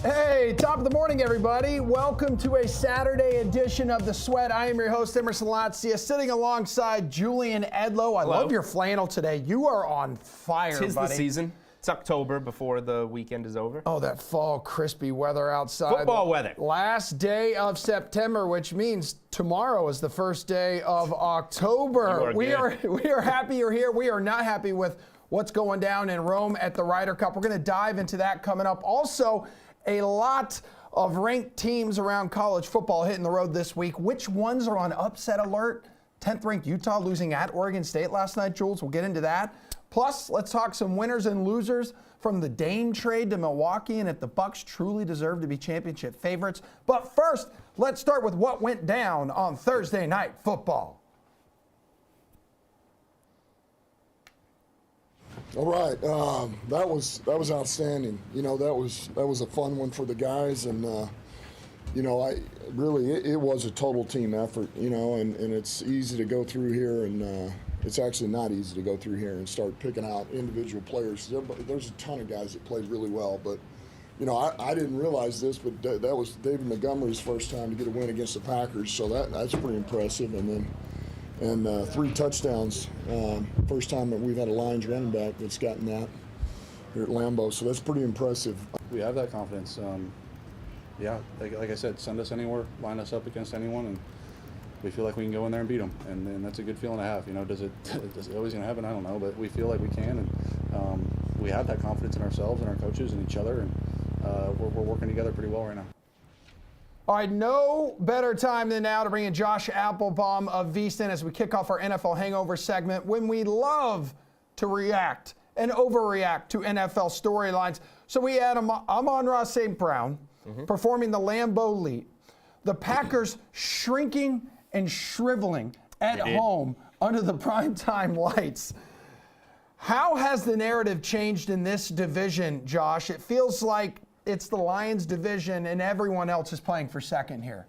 Hey, top of the morning, everybody. Welcome to a Saturday edition of The Sweat. I am your host, Emerson Latzia, sitting alongside Julian Edlow. I love your flannel today. You are on fire, Tis buddy. the season. It's October before the weekend is over. Oh, that fall crispy weather outside. Football weather. Last day of September, which means tomorrow is the first day of October. We are happy you're here. We are not happy with what's going down in Rome at the Ryder Cup. We're going to dive into that coming up. Also, a lot of ranked teams around college football hitting the road this week. Which ones are on upset alert? 10th ranked Utah losing at Oregon State last night, Jules. We'll get into that. Plus, let's talk some winners and losers from the Dame trade to Milwaukee and if the Bucks truly deserve to be championship favorites. But first, let's start with what went down on Thursday Night Football. All right, that was outstanding. You know, that was a fun one for the guys, and you know, it was a total team effort. You know, and it's easy to go through here, and it's actually not easy to go through here and start picking out individual players. There's a ton of guys that played really well, but you know, I didn't realize this, but that was David Montgomery's first time to get a win against the Packers, so that's pretty impressive, and 3 touchdowns. First time that we've had a Lions running back that's gotten that here at Lambeau, so that's pretty impressive. We have that confidence. Yeah, like I said, send us anywhere, line us up against anyone, and we feel like we can go in there and beat them, and that's a good feeling to have. You know, does it always going to happen? I don't know, but we feel like we can, and we have that confidence in ourselves and our coaches and each other, and we're working together pretty well right now. All right, no better time than now to bring in Josh Applebaum of VSiN as we kick off our NFL Hangover segment when we love to react and overreact to NFL storylines. So we had Amon-Ra St. Brown performing the Lambeau Leap. The Packers shrinking and shriveling at home under the primetime lights. How has the narrative changed in this division, Josh? It feels like it's the Lions division and everyone else is playing for second here.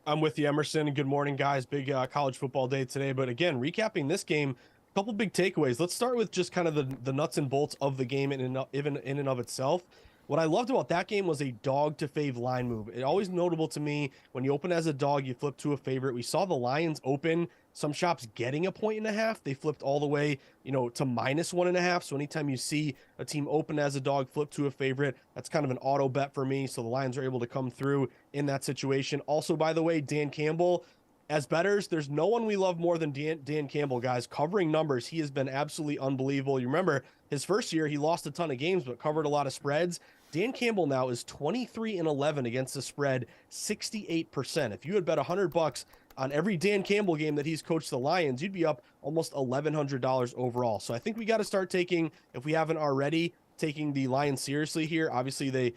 I'm with you, Emerson. Good morning, guys. Big college football day today. But again, recapping this game, a couple big takeaways. Let's start with just kind of the nuts and bolts of the game in and of itself. What I loved about that game was a dog to fave line move. It's always notable to me when you open as a dog, you flip to a favorite. We saw the Lions open some shops getting a 1.5. They flipped all the way, you know, to -1.5. So anytime you see a team open as a dog, flip to a favorite, that's kind of an auto bet for me. So the Lions are able to come through in that situation. Also, by the way, Dan Campbell, as bettors, there's no one we love more than Dan Campbell, guys. Covering numbers, he has been absolutely unbelievable. You remember his first year, he lost a ton of games, but covered a lot of spreads. Dan Campbell now is 23-11 against the spread, 68%. If you had bet $100 on every Dan Campbell game that he's coached the Lions, you'd be up almost $1,100 overall. So I think we got to start taking, if we haven't already, taking the Lions seriously here. Obviously, they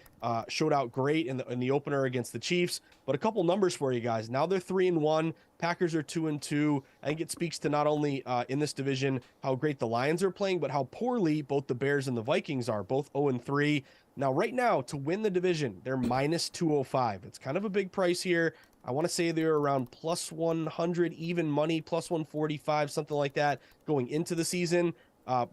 showed out great in the opener against the Chiefs. But a couple numbers for you guys. Now they're 3-1. Packers are 2-2. I think it speaks to not only in this division how great the Lions are playing, but how poorly both the Bears and the Vikings are, both 0-3. Now, right now, to win the division, they're -205. It's kind of a big price here. I want to say they're around +100 even money, +145, something like that, going into the season.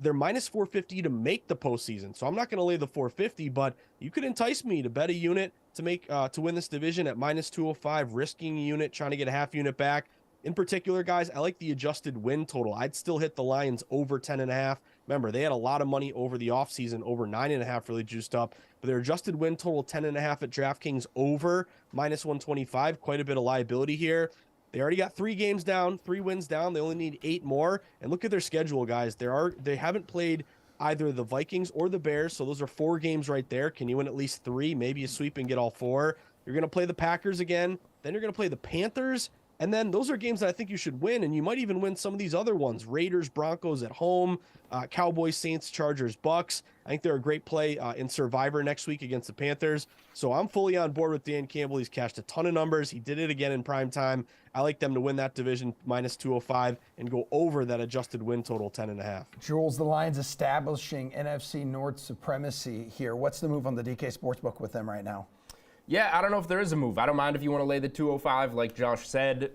They're -450 to make the postseason. So I'm not going to lay the 450, but you could entice me to bet a unit to make to win this division at -205, risking a unit, trying to get a half unit back. In particular, guys, I like the adjusted win total. I'd still hit the Lions over 10.5. Remember, they had a lot of money over the offseason, over 9.5 really juiced up. But their adjusted win total, 10.5 at DraftKings, over -125. Quite a bit of liability here. They already got 3 games down, 3 wins down. They only need 8 more. And look at their schedule, guys. They haven't played either the Vikings or the Bears, so those are 4 games right there. Can you win at least 3? Maybe you sweep and get all 4. You're going to play the Packers again. Then you're going to play the Panthers And then those are games that I think you should win, and you might even win some of these other ones. Raiders, Broncos at home, Cowboys, Saints, Chargers, Bucks. I think they're a great play in Survivor next week against the Panthers. So I'm fully on board with Dan Campbell. He's cashed a ton of numbers. He did it again in prime time. I like them to win that division -205 and go over that adjusted win total 10.5. Jules, the Lions establishing NFC North supremacy here. What's the move on the DK Sportsbook with them right now? Yeah, I don't know if there is a move. I don't mind if you want to lay the 205, like Josh said.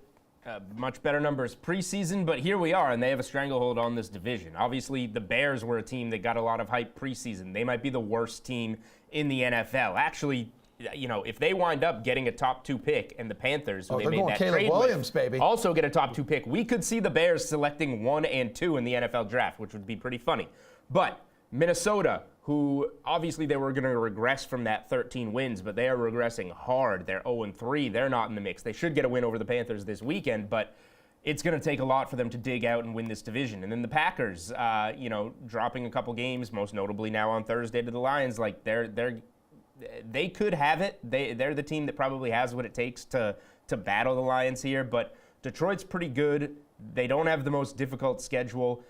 Much better numbers preseason, but here we are, and they have a stranglehold on this division. Obviously, the Bears were a team that got a lot of hype preseason. They might be the worst team in the NFL. Actually, you know, if they wind up getting a top 2 pick, and the Panthers, who they made that Caleb trade Williams, with, baby. also get a top 2 pick, we could see the Bears selecting 1 and 2 in the NFL draft, which would be pretty funny. But Minnesota, who obviously they were going to regress from that 13 wins, but they are regressing hard. They're 0-3. They're not in the mix. They should get a win over the Panthers this weekend, but it's going to take a lot for them to dig out and win this division. And then the Packers, you know, dropping a couple games, most notably now on Thursday to the Lions, like they could have it. They're the team that probably has what it takes to battle the Lions here, but Detroit's pretty good. They don't have the most difficult schedule.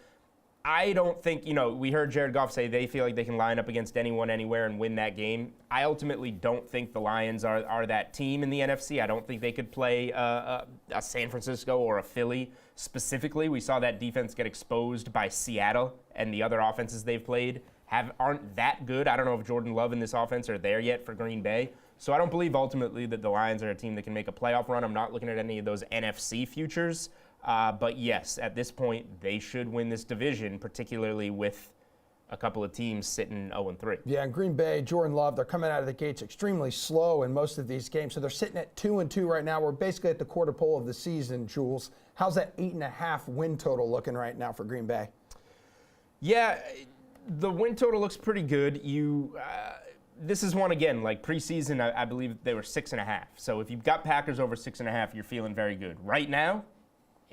I don't think, you know, we heard Jared Goff say they feel like they can line up against anyone, anywhere, and win that game. I ultimately don't think the Lions are that team in the NFC. I don't think they could play a San Francisco or a Philly specifically. We saw that defense get exposed by Seattle, and the other offenses they've played aren't that good. I don't know if Jordan Love and this offense are there yet for Green Bay. So I don't believe ultimately that the Lions are a team that can make a playoff run. I'm not looking at any of those NFC futures. But yes, at this point, they should win this division, particularly with a couple of teams sitting 0-3. Yeah, and Green Bay, Jordan Love, they're coming out of the gates extremely slow in most of these games. So they're sitting at 2-2 right now. We're basically at the quarter pole of the season, Jules. How's that 8.5 win total looking right now for Green Bay? Yeah, the win total looks pretty good. This is one, again, like preseason, I believe they were 6.5. So if you've got Packers over 6.5, you're feeling very good. Right now,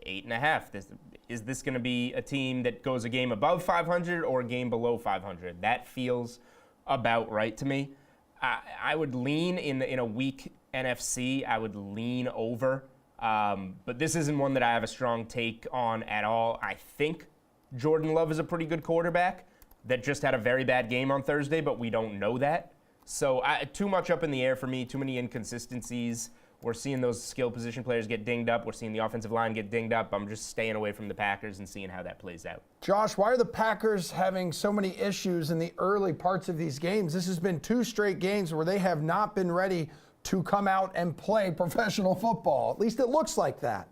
8.5. Is this going to be a team that goes a game above 500 or a game below 500? That feels about right to me. I would lean in a weak NFC. I would lean over. But this isn't one that I have a strong take on at all. I think Jordan Love is a pretty good quarterback that just had a very bad game on Thursday, but we don't know that. So too much up in the air for me, too many inconsistencies. We're seeing those skill position players get dinged up. We're seeing the offensive line get dinged up. I'm just staying away from the Packers and seeing how that plays out. Josh, why are the Packers having so many issues in the early parts of these games? This has been 2 straight games where they have not been ready to come out and play professional football. At least it looks like that.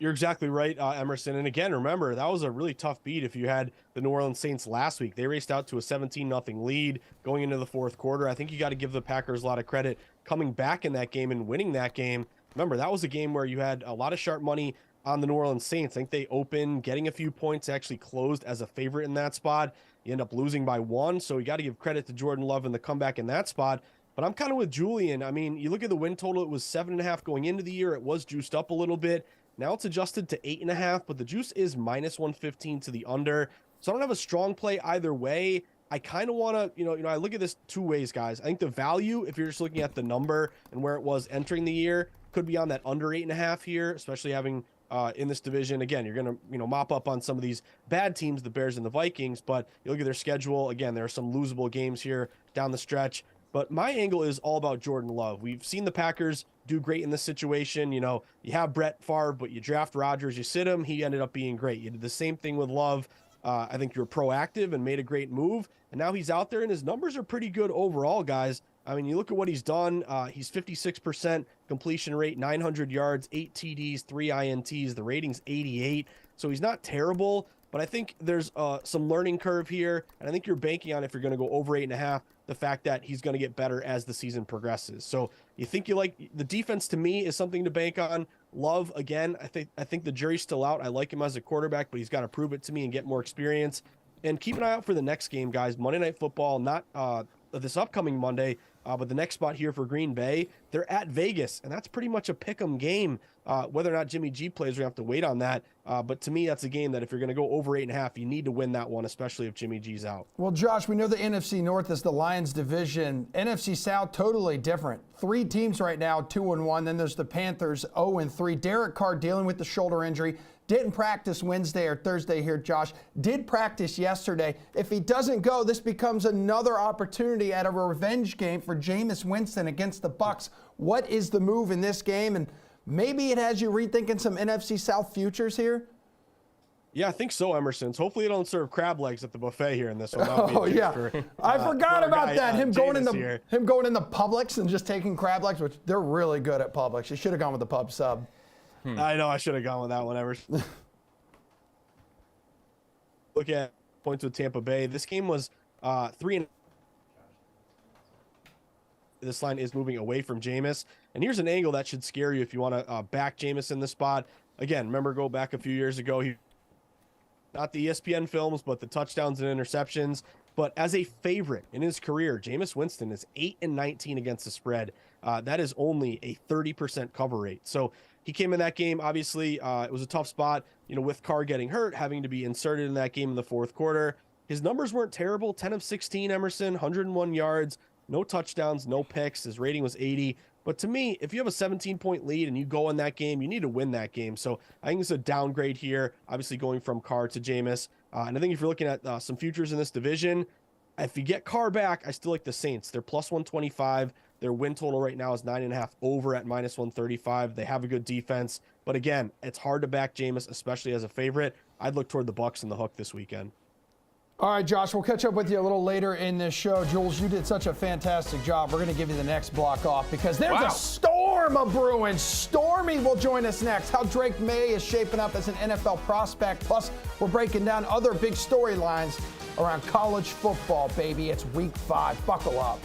You're exactly right, Emerson. And again, remember, that was a really tough beat if you had the New Orleans Saints last week. They raced out to a 17-0 lead going into the fourth quarter. I think you got to give the Packers a lot of credit coming back in that game and winning that game. Remember, that was a game where you had a lot of sharp money on the New Orleans Saints. I think they opened getting a few points, actually closed as a favorite in that spot. You end up losing by 1, so you got to give credit to Jordan Love and the comeback in that spot. But I'm kind of with Julian. I mean, you look at the win total, it was 7.5 going into the year. It was juiced up a little bit. Now it's adjusted to 8.5, but the juice is -115 to the under. So I don't have a strong play either way. I kind of want to, you know, I look at this 2 ways, guys. I think the value, if you're just looking at the number and where it was entering the year, could be on that under 8.5 here, especially having in this division. Again, you're going to, mop up on some of these bad teams, the Bears and the Vikings, but you look at their schedule. Again, there are some losable games here down the stretch. But my angle is all about Jordan Love. We've seen the Packers do great in this situation. You have Brett Favre, but you draft Rodgers, you sit him. He ended up being great. You did the same thing with Love. I think you're proactive and made a great move. And now he's out there, and his numbers are pretty good overall, guys. I mean, you look at what he's done. He's 56% completion rate, 900 yards, 8 TDs, 3 INTs. The rating's 88. So he's not terrible, but I think there's some learning curve here. And I think you're banking on, if you're going to go over 8.5, the fact that he's going to get better as the season progresses. So you think you like the defense? To me, is something to bank on. Love, again, I think the jury's still out. I like him as a quarterback, but he's got to prove it to me and get more experience. And keep an eye out for the next game, guys. Monday Night Football, not this upcoming Monday, But the next spot here for Green Bay, they're at Vegas, and that's pretty much a pick'em game. Whether or not Jimmy G plays, we have to wait on that. But to me, that's a game that if you're going to go over 8.5, you need to win that one, especially if Jimmy G's out. Well, Josh, we know the NFC North is the Lions division. NFC South, totally different. 3 teams right now, 2-1. Then there's the Panthers, 0-3. Derek Carr dealing with the shoulder injury. Didn't practice Wednesday or Thursday here, Josh. Did practice yesterday. If he doesn't go, this becomes another opportunity at a revenge game for Jameis Winston against the Bucs. What is the move in this game? And maybe it has you rethinking some NFC South futures here? Yeah, I think so, Emerson. Hopefully they don't serve crab legs at the buffet here in this one. Oh, yeah. I forgot about that. Him going into Publix and just taking crab legs, which they're really good at Publix. You should have gone with the pub sub. I know I should have gone with that one, Emerson. Look at points with Tampa Bay. This game was 3. This line is moving away from Jameis. And here's an angle that should scare you if you want to back Jameis in the spot. Again, remember, go back a few years ago. Not the ESPN films, but the touchdowns and interceptions. But as a favorite in his career, Jameis Winston is 8-19 against the spread. That is only a 30% cover rate. So he came in that game. Obviously, it was a tough spot, with Carr getting hurt, having to be inserted in that game in the fourth quarter. His numbers weren't terrible. 10 of 16, Emerson, 101 yards, no touchdowns, no picks. His rating was 80. But to me, if you have a 17-point lead and you go in that game, you need to win that game. So I think it's a downgrade here, obviously going from Carr to Jameis. And I think if you're looking at some futures in this division, if you get Carr back, I still like the Saints. They're plus 125. Their win total right now is 9.5 over at minus 135. They have a good defense. But again, it's hard to back Jameis, especially as a favorite. I'd look toward the Bucs and the hook this weekend. All right, Josh, we'll catch up with you a little later in this show. Jules, you did such a fantastic job. We're going to give you the next block off because there's a storm of brewing. Stormy will join us next. How Drake May is shaping up as an NFL prospect. Plus, we're breaking down other big storylines around college football, baby. It's week 5. Buckle up.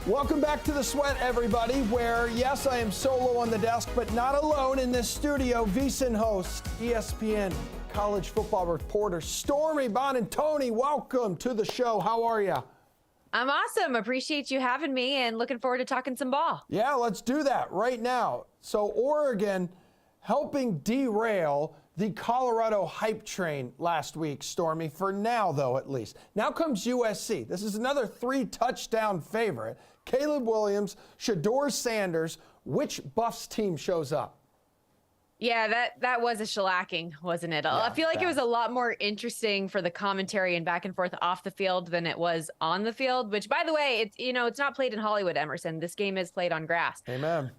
Welcome back to The Sweat, everybody, where, yes, I am solo on the desk, but not alone in this studio. VSiN host, ESPN college football reporter, Stormy Bonantoni. Welcome to the show. How are you? I'm awesome. Appreciate you having me and looking forward to talking some ball. Yeah, let's do that right now. So Oregon helping derail the Colorado hype train last week, Stormy, for now, though, at least. Now comes USC. This is another 3-touchdown favorite. Caleb Williams, Shedeur Sanders. Which Buffs team shows up? Yeah, that was a shellacking, wasn't it? I feel like it was a lot more interesting for the commentary and back and forth off the field than it was on the field, which, by the way, it's not played in Hollywood, Emerson. This game is played on grass. Amen.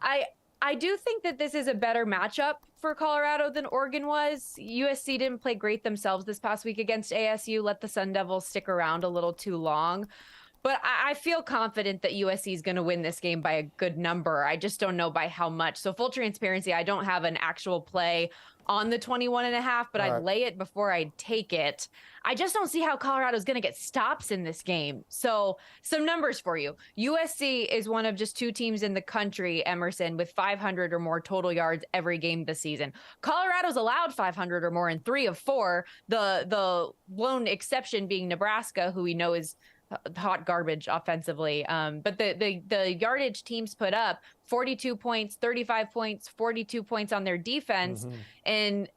I do think that this is a better matchup for Colorado than Oregon was. USC didn't play great themselves this past week against ASU, let the Sun Devils stick around a little too long. But I feel confident that USC is going to win this game by a good number. I just don't know by how much. So full transparency, I don't have an actual play on the 21.5, but I'd lay it before I'd take it. I just don't see how Colorado is going to get stops in this game. So some numbers for you. USC is one of just 2 teams in the country, Emerson, with 500 or more total yards every game this season. Colorado's allowed 500 or more in 3 of 4. The lone exception being Nebraska, who we know is hot garbage offensively. But the yardage teams put up 42 points, 35 points, 42 points on their defense. And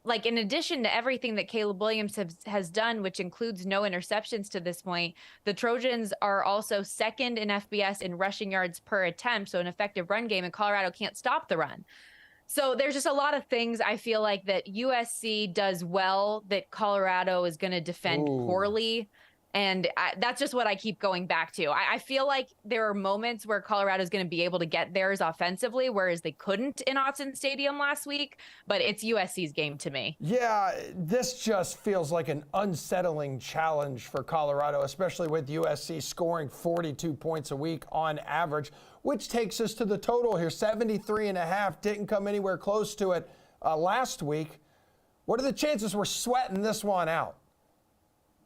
like, in addition to everything that Caleb Williams has done, which includes no interceptions to this point, the Trojans are also second in FBS in rushing yards per attempt. So an effective run game, and Colorado can't stop the run. So there's just a lot of things I feel like that USC does well that Colorado is going to defend poorly. And that's just what I keep going back to. I feel like there are moments where Colorado is going to be able to get theirs offensively, whereas they couldn't in Autzen Stadium last week. But it's USC's game to me. Yeah, this just feels like an unsettling challenge for Colorado, especially with USC scoring 42 points a week on average, which takes us to the total here. 73.5, didn't come anywhere close to it last week. What are the chances we're sweating this one out?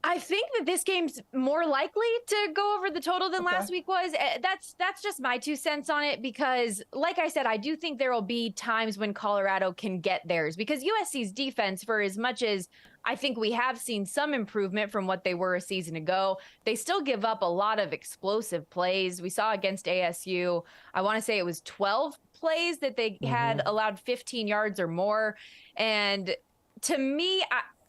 I think that this game's more likely to go over the total than last week was. That's just my 2 cents on it, because like I said, I do think there will be times when Colorado can get theirs, because USC's defense, for as much as I think we have seen some improvement from what they were a season ago, they still give up a lot of explosive plays. We saw against ASU, I want to say it was 12 plays that they had allowed 15 yards or more. And to me,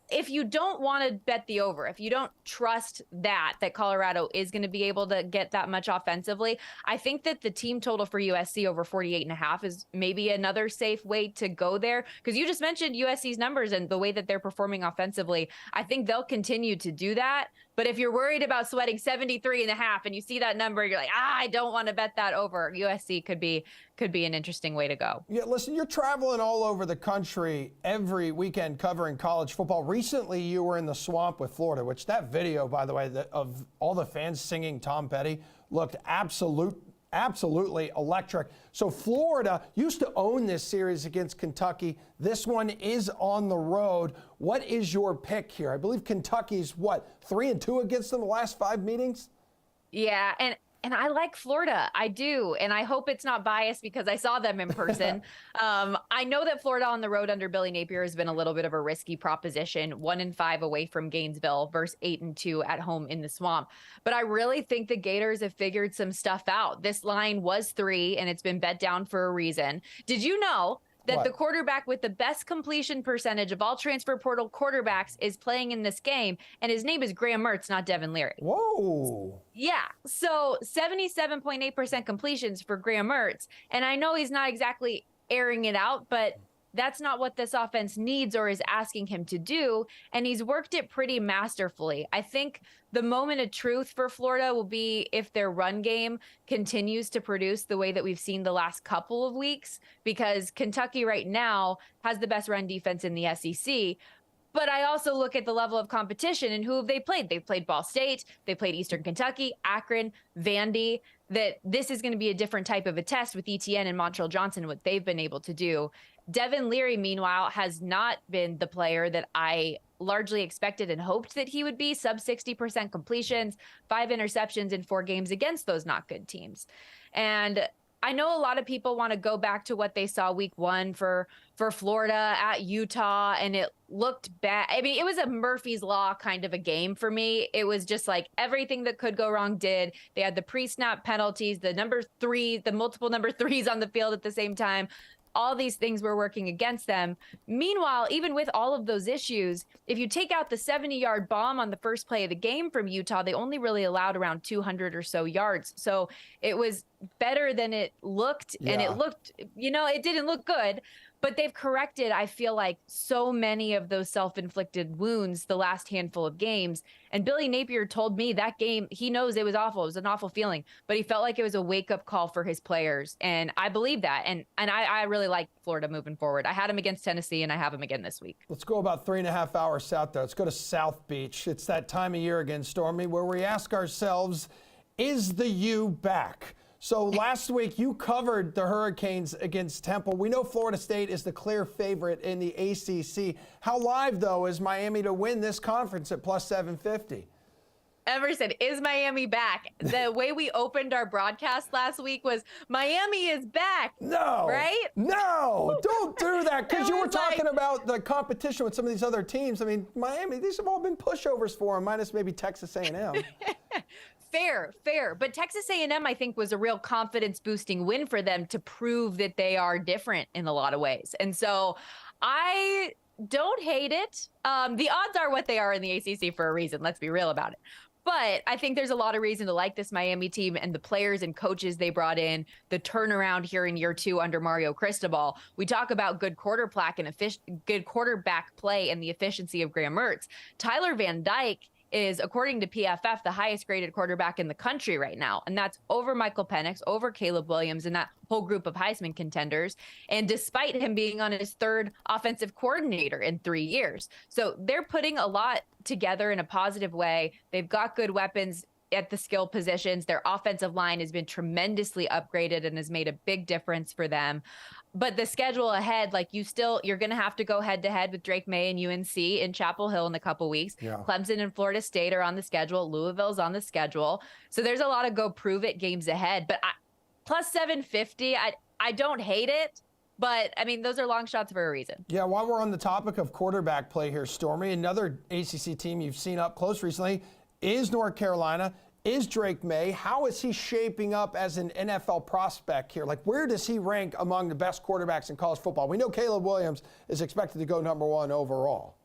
if you don't want to bet the over, if you don't trust that Colorado is going to be able to get that much offensively, I think that the team total for USC over 48.5 is maybe another safe way to go there. Because you just mentioned USC's numbers and the way that they're performing offensively. I think they'll continue to do that. But if you're worried about sweating 73.5 and you see that number, you're like, I don't want to bet that over. USC could be an interesting way to go. Yeah, listen, you're traveling all over the country every weekend covering college football. Recently, you were in the swamp with Florida, which that video, by the way, of all the fans singing Tom Petty looked absolutely electric. So Florida used to own this series against Kentucky. This one is on the road. What is your pick here? I believe Kentucky's 3-2 against them the last 5 meetings? Yeah, and I like Florida. I do. And I hope it's not biased because I saw them in person. I know that Florida on the road under Billy Napier has been a little bit of a risky proposition. 1-5 away from Gainesville versus 8-2 at home in the Swamp. But I really think the Gators have figured some stuff out. This line was 3 and it's been bet down for a reason. Did you know that the quarterback with the best completion percentage of all transfer portal quarterbacks is playing in this game, and his name is Graham Mertz, not Devin Leary? Whoa. Yeah, so 77.8% completions for Graham Mertz, and I know he's not exactly airing it out, but that's not what this offense needs or is asking him to do, and he's worked it pretty masterfully. I think the moment of truth for Florida will be if their run game continues to produce the way that we've seen the last couple of weeks, because Kentucky right now has the best run defense in the SEC. But I also look at the level of competition and who have they played? They've played Ball State, they played Eastern Kentucky, Akron, Vandy, that this is going to be a different type of a test with ETN and Montrell Johnson, what they've been able to do. Devin Leary, meanwhile, has not been the player that I largely expected and hoped that he would be. Sub 60% completions, 5 interceptions in 4 games against those not good teams. And I know a lot of people want to go back to what they saw week 1 for Florida at Utah, and it looked bad. I mean, it was a Murphy's Law kind of a game for me. It was just like everything that could go wrong did. They had the pre-snap penalties, the multiple number 3s on the field at the same time. All these things were working against them. Meanwhile, even with all of those issues, if you take out the 70-yard bomb on the first play of the game from Utah, they only really allowed around 200 or so yards. So it was better than it looked. And it looked, it didn't look good. But they've corrected, I feel like, so many of those self-inflicted wounds the last handful of games. And Billy Napier told me that game, he knows it was awful. It was an awful feeling. But he felt like it was a wake-up call for his players. And I believe that. And I really like Florida moving forward. I had him against Tennessee, and I have him again this week. Let's go about 3.5 hours south there. Let's go to South Beach. It's that time of year again, Stormy, where we ask ourselves, is the U back? So last week, you covered the Hurricanes against Temple. We know Florida State is the clear favorite in the ACC. How live, though, is Miami to win this conference at plus 750? Emerson, is Miami back? The way we opened our broadcast last week was Miami is back. No. Right? No. Don't do that, because you were talking about the competition with some of these other teams. I mean, Miami, these have all been pushovers for them, minus maybe Texas A&M. Fair. But Texas A&M, I think, was a real confidence-boosting win for them to prove that they are different in a lot of ways. And so I don't hate it. The odds are what they are in the ACC for a reason. Let's be real about it. But I think there's a lot of reason to like this Miami team and the players and coaches they brought in, the turnaround here in year 2 under Mario Cristobal. We talk about good quarterback play and the efficiency of Graham Mertz. Tyler Van Dyke is, according to PFF, the highest graded quarterback in the country right now. And that's over Michael Penix, over Caleb Williams, and that whole group of Heisman contenders. And despite him being on his 3rd offensive coordinator in 3 years. So they're putting a lot together in a positive way. They've got good weapons at the skill positions. Their offensive line has been tremendously upgraded and has made a big difference for them. But the schedule ahead, like you're going to have to go head to head with Drake May and UNC in Chapel Hill in a couple weeks. Yeah. Clemson and Florida State are on the schedule. Louisville's on the schedule. So there's a lot of go prove it games ahead. But plus 750, I don't hate it. But, I mean, those are long shots for a reason. Yeah, while we're on the topic of quarterback play here, Stormy, another ACC team you've seen up close recently is North Carolina, is Drake May. How is he shaping up as an NFL prospect here? Like, where does he rank among the best quarterbacks in college football? We know Caleb Williams is expected to go number 1 overall.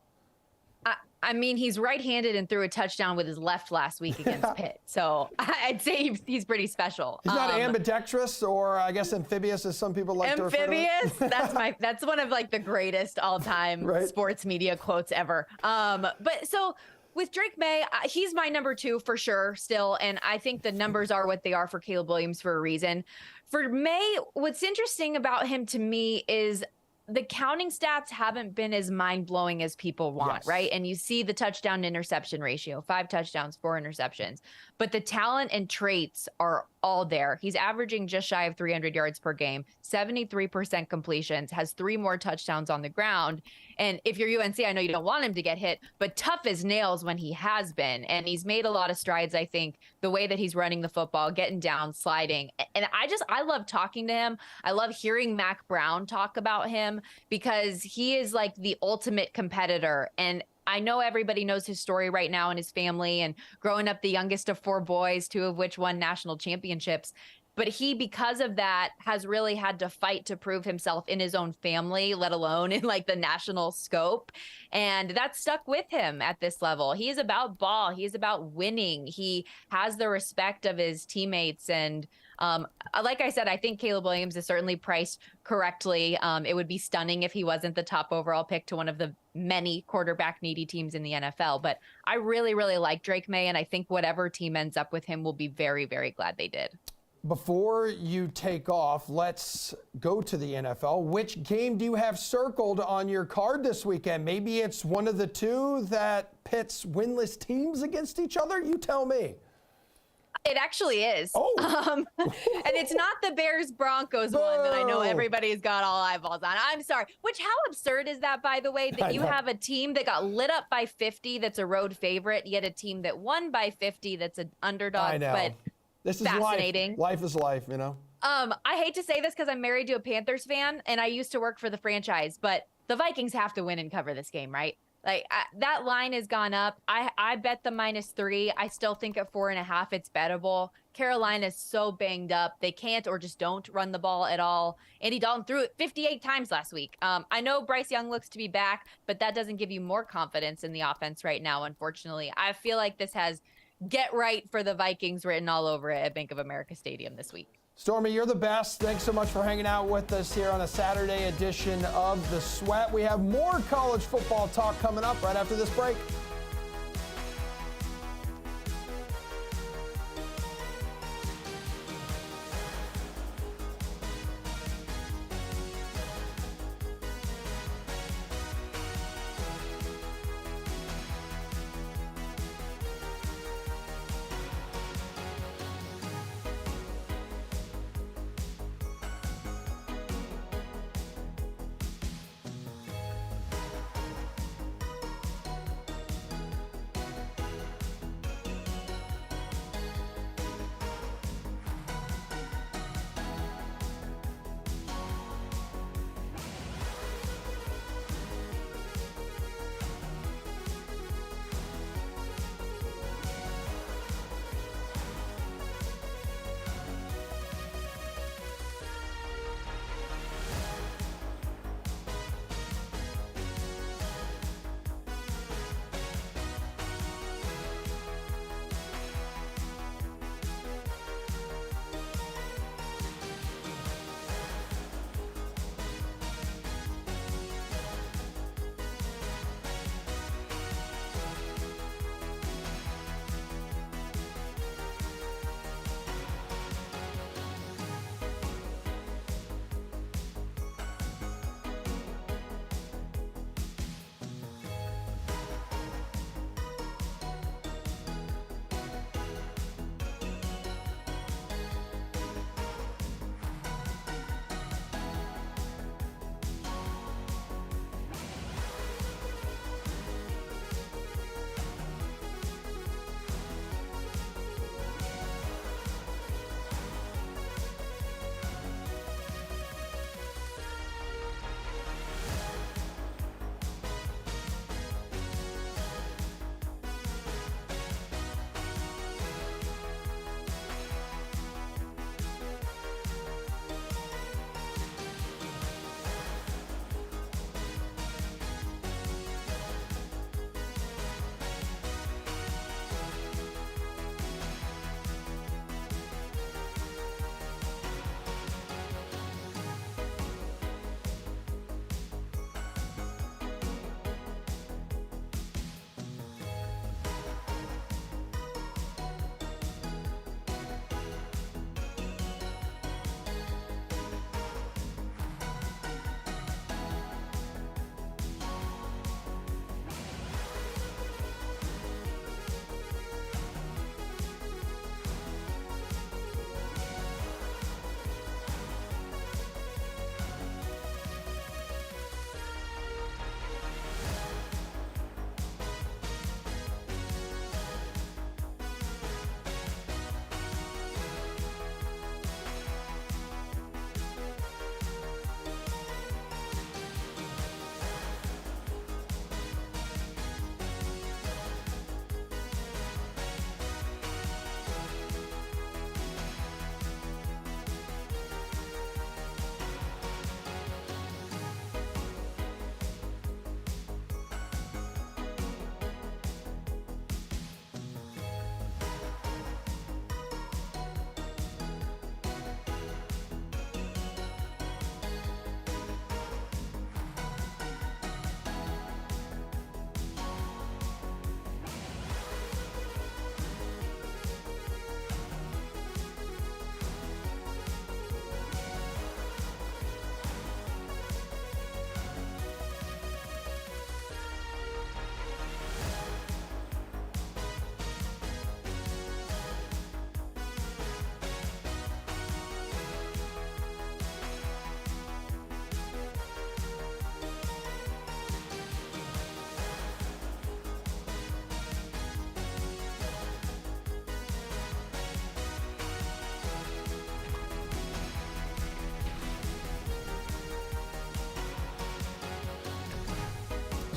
I mean, he's right-handed and threw a touchdown with his left last week against Pitt. So I'd say he's pretty special. He's not ambidextrous, or I guess amphibious, as some people like to refer to it. Amphibious? That's one of like the greatest all-time sports media quotes ever. But so with Drake May, he's my number 2 for sure still. And I think the numbers are what they are for Caleb Williams for a reason. For May, what's interesting about him to me is the counting stats haven't been as mind-blowing as people want, right? And you see the touchdown interception ratio, 5 touchdowns, 4 interceptions. But the talent and traits are all there. He's averaging just shy of 300 yards per game, 73% completions, has 3 more touchdowns on the ground. And if you're UNC, I know you don't want him to get hit, but tough as nails when he has been. And he's made a lot of strides, I think, the way that he's running the football, getting down, sliding. And I love talking to him. I love hearing Mac Brown talk about him because he is like the ultimate competitor. And I know everybody knows his story right now and his family and growing up the youngest of 4 boys, 2 of which won national championships. But he, because of that, has really had to fight to prove himself in his own family, let alone in like the national scope. And that stuck with him at this level. He is about ball. He is about winning. He has the respect of his teammates. And like I said, I think Caleb Williams is certainly priced correctly. It would be stunning if he wasn't the top overall pick to one of the many quarterback needy teams in the NFL. But I really, really like Drake May. And I think whatever team ends up with him will be very, very glad they did. Before you take off, let's go to the NFL. Which game do you have circled on your card this weekend? Maybe it's one of the 2 that pits winless teams against each other? You tell me. It actually is. Oh. And it's not the Bears-Broncos one that I know everybody's got all eyeballs on. I'm sorry. Which, how absurd is that, by the way, that you have a team that got lit up by 50 that's a road favorite, yet a team that won by 50 that's an underdog? I know. But This is fascinating. Life is life, you know? I hate to say this because I'm married to a Panthers fan, and I used to work for the franchise, but the Vikings have to win and cover this game, right? Like, that line has gone up. I bet the -3. I still think at 4.5 it's bettable. Carolina's so banged up. They can't or just don't run the ball at all. Andy Dalton threw it 58 times last week. I know Bryce Young looks to be back, but that doesn't give you more confidence in the offense right now, unfortunately. I feel like this has get right for the Vikings written all over it at Bank of America Stadium this week. Stormy, you're the best. Thanks so much for hanging out with us here on a Saturday edition of The Sweat. We have more college football talk coming up right after this break.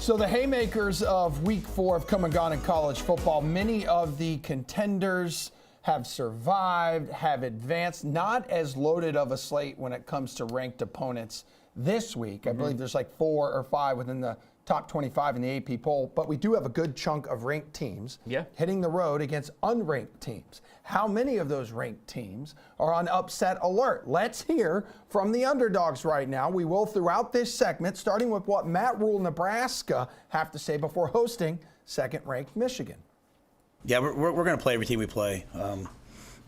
So the haymakers of week 4 have come and gone in college football. Many of the contenders have survived, have advanced, not as loaded of a slate when it comes to ranked opponents this week. I believe there's like 4 or 5 within the top 25 in the AP poll, but we do have a good chunk of ranked teams hitting the road against unranked teams. How many of those ranked teams are on upset alert? Let's hear from the underdogs right now. We will throughout this segment, starting with what Matt Rule Nebraska have to say before hosting second-ranked Michigan. Yeah, we're going to play every team we play.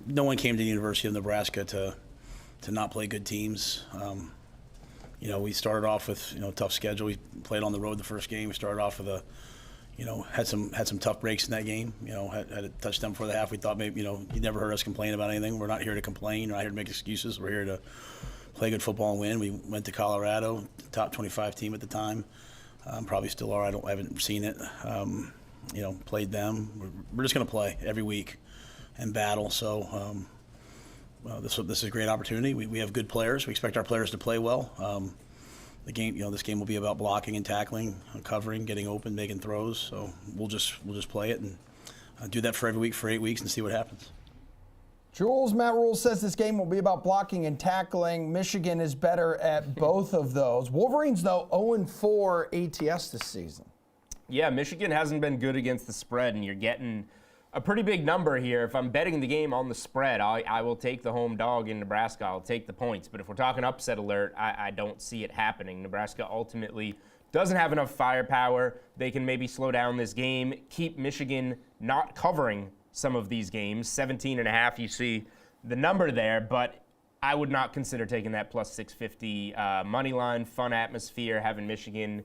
No one came to the University of Nebraska to not play good teams. We started off with a tough schedule. We played on the road the first game. We started off with had some tough breaks in that game. Had a touchdown before the half. We thought maybe you never heard us complain about anything. We're not here to complain. We're not here to make excuses. We're here to play good football and win. We went to Colorado, top 25 team at the time. Probably still are. I haven't seen it. Played them. We're just going to play every week and battle. So. This is a great opportunity. We have good players. We expect our players to play well. The game, this game will be about blocking and tackling, covering, getting open, making throws. So we'll just play it and do that for every week for 8 weeks and see what happens. Jules, Matt Rule says this game will be about blocking and tackling. Michigan is better at both of those. Wolverines, though, 0-4 ATS this season. Yeah, Michigan hasn't been good against the spread, and you're getting a pretty big number here. If I'm betting the game on the spread, I will take the home dog in Nebraska. I'll take the points. But if we're talking upset alert, I don't see it happening. Nebraska ultimately doesn't have enough firepower. They can maybe slow down this game, keep Michigan not covering some of these games. 17.5, you see the number there, but I would not consider taking that plus 650 money line. Fun atmosphere, having Michigan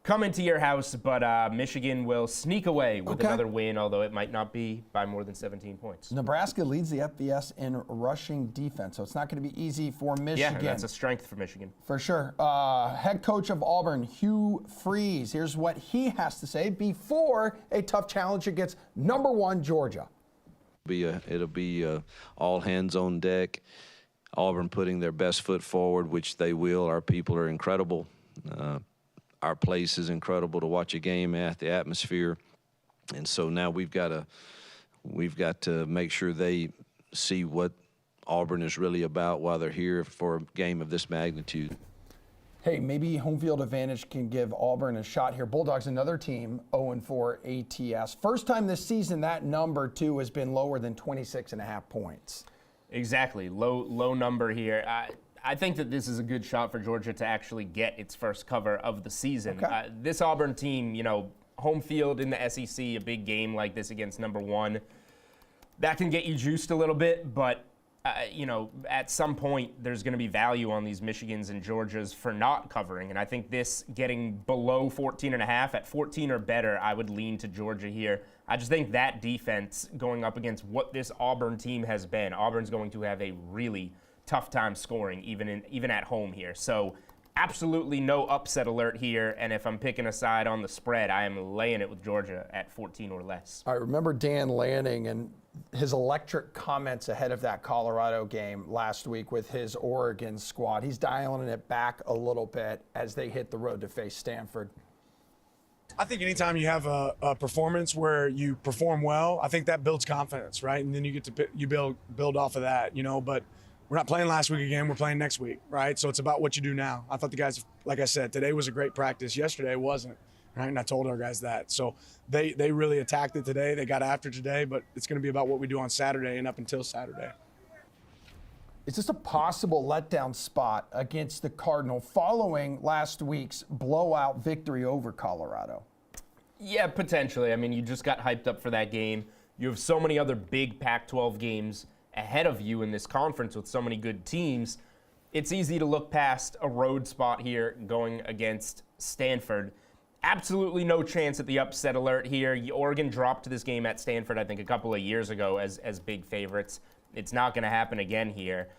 come into your house, but Michigan will sneak away with another win, although it might not be by more than 17 points. Nebraska leads the FBS in rushing defense, so it's not going to be easy for Michigan. Yeah, and that's a strength for Michigan. For sure. Head coach of Auburn, Hugh Freeze. Here's what he has to say before a tough challenge against number 1 Georgia. It'll be all hands on deck. Auburn putting their best foot forward, which they will. Our people are incredible. Our place is incredible to watch a game at, the atmosphere. And so now we've got to make sure they see what Auburn is really about while they're here for a game of this magnitude. Hey, maybe home field advantage can give Auburn a shot here. Bulldogs, another team, 0-4 ATS. First time this season that number, too, has been lower than 26.5 points. Exactly. Low number here. I think that this is a good shot for Georgia to actually get its first cover of the season. Okay. This Auburn team, home field in the SEC, a big game like this against number 1, that can get you juiced a little bit, but at some point there's going to be value on these Michigans and Georgias for not covering, and I think this getting below 14.5 at 14 or better, I would lean to Georgia here. I just think that defense going up against what this Auburn team has been, Auburn's going to have a really tough time scoring even at home here. So absolutely no upset alert here, and if I'm picking a side on the spread, I am laying it with Georgia at 14 or less. I remember Dan Lanning and his electric comments ahead of that Colorado game last week with his Oregon squad. He's dialing it back a little bit as they hit the road to face Stanford. I think anytime you have a performance where you perform well, I think that builds confidence, right? And then you get to build off of that, but we're not playing last week again. We're playing next week, right? So it's about what you do now. I thought the guys, like I said, today was a great practice. Yesterday wasn't, right? And I told our guys that. So they really attacked it today. They got after today, but it's going to be about what we do on Saturday and up until Saturday. Is this a possible letdown spot against the Cardinal following last week's blowout victory over Colorado? Yeah, potentially. I mean, you just got hyped up for that game. You have so many other big Pac-12 games ahead of you in this conference with so many good teams. It's easy to look past a road spot here going against Stanford. Absolutely no chance at the upset alert here. Oregon dropped to this game at Stanford, I think, a couple of years ago as big favorites. It's not going to happen again here.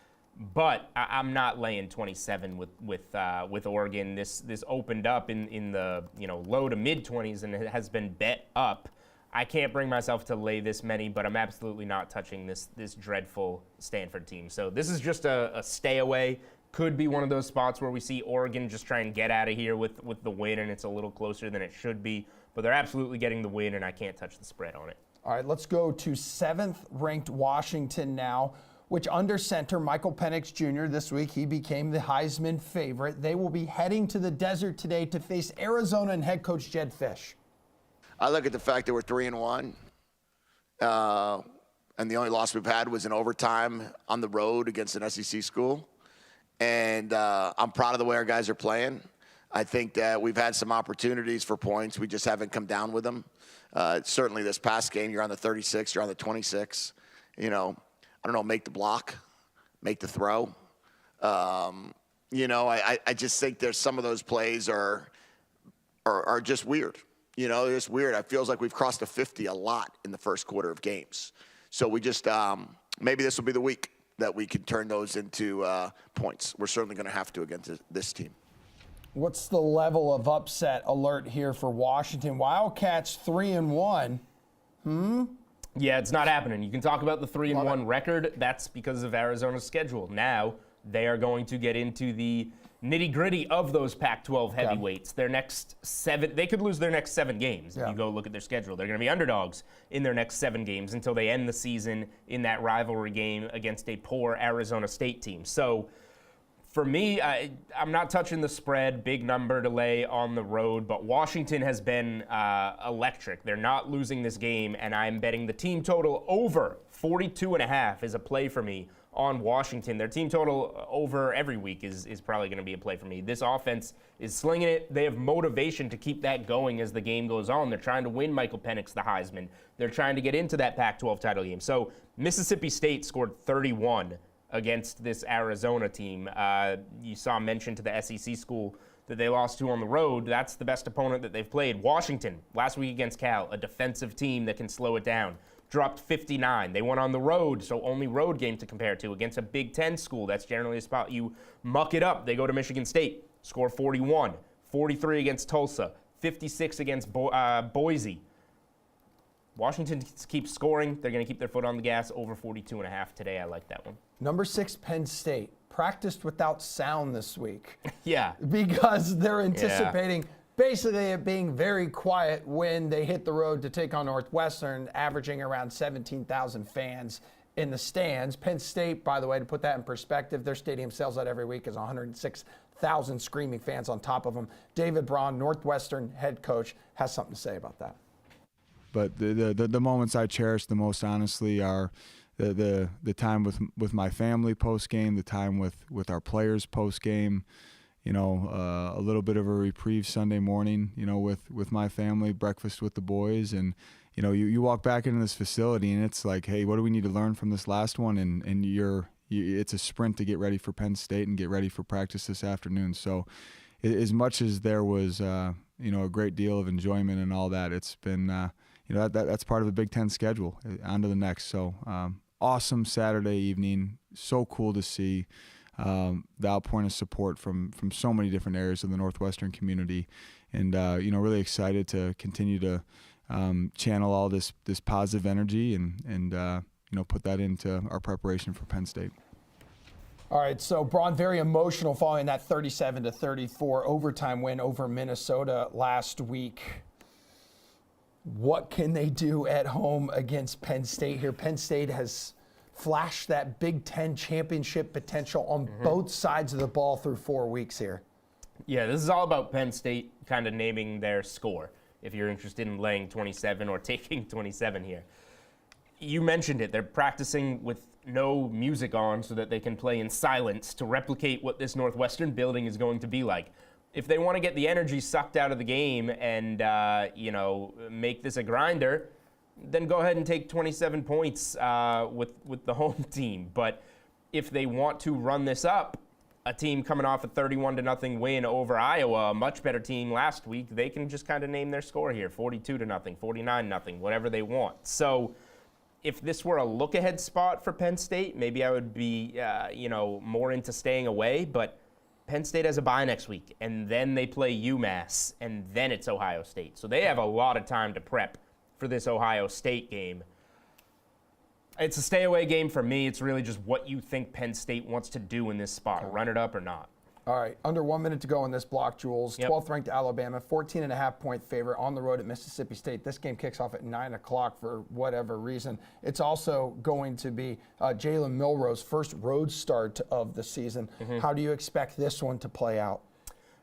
But I'm not laying 27 with Oregon. This opened up in the low to mid 20s and it has been bet up. I can't bring myself to lay this many, but I'm absolutely not touching this dreadful Stanford team. So this is just a stay away. could be one of those spots where we see Oregon just try and get out of here with the win, and it's a little closer than it should be. But they're absolutely getting the win, and I can't touch the spread on it. All right, let's go to 7th-ranked Washington now, which under center Michael Penix Jr. this week, he became the Heisman favorite. They will be heading to the desert today to face Arizona and head coach Jedd Fisch. I look at the fact that we're 3-1, and the only loss we've had was in overtime on the road against an SEC school. And I'm proud of the way our guys are playing. I think that we've had some opportunities for points. We just haven't come down with them. Certainly this past game, you're on the 36, you're on the 26. You know, I don't know, make the block, make the throw. You know, I just think there's some of those plays are just weird. You know, it's weird. It feels like we've crossed the 50 a lot in the first quarter of games. So we just, maybe this will be the week that we can turn those into points. We're certainly going to have to against this team. What's the level of upset alert here for Washington? Wildcats 3-1. Yeah, it's not happening. You can talk about the 3-1 record. That's because of Arizona's schedule. Now they are going to get into the nitty-gritty of those Pac-12 heavyweights. Their next 7, they could lose their next 7 games if you go look at their schedule. They're going to be underdogs in their next 7 games until they end the season in that rivalry game against a poor Arizona State team. So for me, I'm not touching the spread, big number to lay on the road, but Washington has been electric. They're not losing this game, and I'm betting the team total over 42.5 is a play for me on Washington. Their team total over every week is probably going to be a play for me. This offense is slinging it. They have motivation to keep that going as the game goes on. They're trying to win Michael Penix the Heisman. They're trying to get into that Pac-12 title game. So Mississippi State scored 31 against this Arizona team. You saw mention to the SEC school that they lost to on the road. That's the best opponent that they've played. Washington, last week against Cal, a defensive team that can slow it down. Dropped 59. They went on the road, so only road game to compare to against a Big Ten school. That's generally a spot you muck it up. They go to Michigan State, score 41, 43 against Tulsa, 56 against Boise. Washington keeps scoring. They're going to keep their foot on the gas over 42.5 today. I like that one. Number 6, Penn State, practiced without sound this week. Yeah. Because they're anticipating basically it being very quiet when they hit the road to take on Northwestern, averaging around 17,000 fans in the stands. Penn State, by the way, to put that in perspective, their stadium sells out every week as 106,000 screaming fans on top of them. David Braun, Northwestern head coach, has something to say about that. But the moments I cherish the most, honestly, are the time with my family post game, the time with our players post game. You know, a little bit of a reprieve Sunday morning, you know, with my family, breakfast with the boys. And, you know, you walk back into this facility and it's like, hey, what do we need to learn from this last one? And it's a sprint to get ready for Penn State and get ready for practice this afternoon. So as much as there was, you know, a great deal of enjoyment and all that, it's been, you know, that's part of the Big Ten schedule. On to the next. So awesome Saturday evening. So cool to see. The outpouring of support from so many different areas of the Northwestern community, and you know, really excited to continue to channel all this positive energy and you know, put that into our preparation for Penn State. All right, so Braun, very emotional following that 37-34 overtime win over Minnesota last week. What can they do at home against Penn State here? Penn State has flashed that Big Ten championship potential on both sides of the ball through 4 weeks here. Yeah, this is all about Penn State kind of naming their score, if you're interested in laying 27 or taking 27 here. You mentioned it. They're practicing with no music on so that they can play in silence to replicate what this Northwestern building is going to be like. If they want to get the energy sucked out of the game and, you know, make this a grinder, then go ahead and take 27 points with the home team. But if they want to run this up, a team coming off a 31-0 win over Iowa, a much better team last week, they can just kind of name their score here, 42-0, 49-0, whatever they want. So if this were a look-ahead spot for Penn State, maybe I would be, you know, more into staying away. But Penn State has a bye next week, and then they play UMass, and then it's Ohio State. So they have a lot of time to prep for this Ohio State game. It's a stay away game for me. It's really just what you think Penn State wants to do in this spot, run it up or not. All right, under 1 minute to go in this block, Jules. Yep. 12th ranked Alabama, 14.5-point favorite on the road at Mississippi State. This game kicks off at 9 o'clock for whatever reason. It's also going to be Jalen Milroe's first road start of the season. How do you expect this one to play out?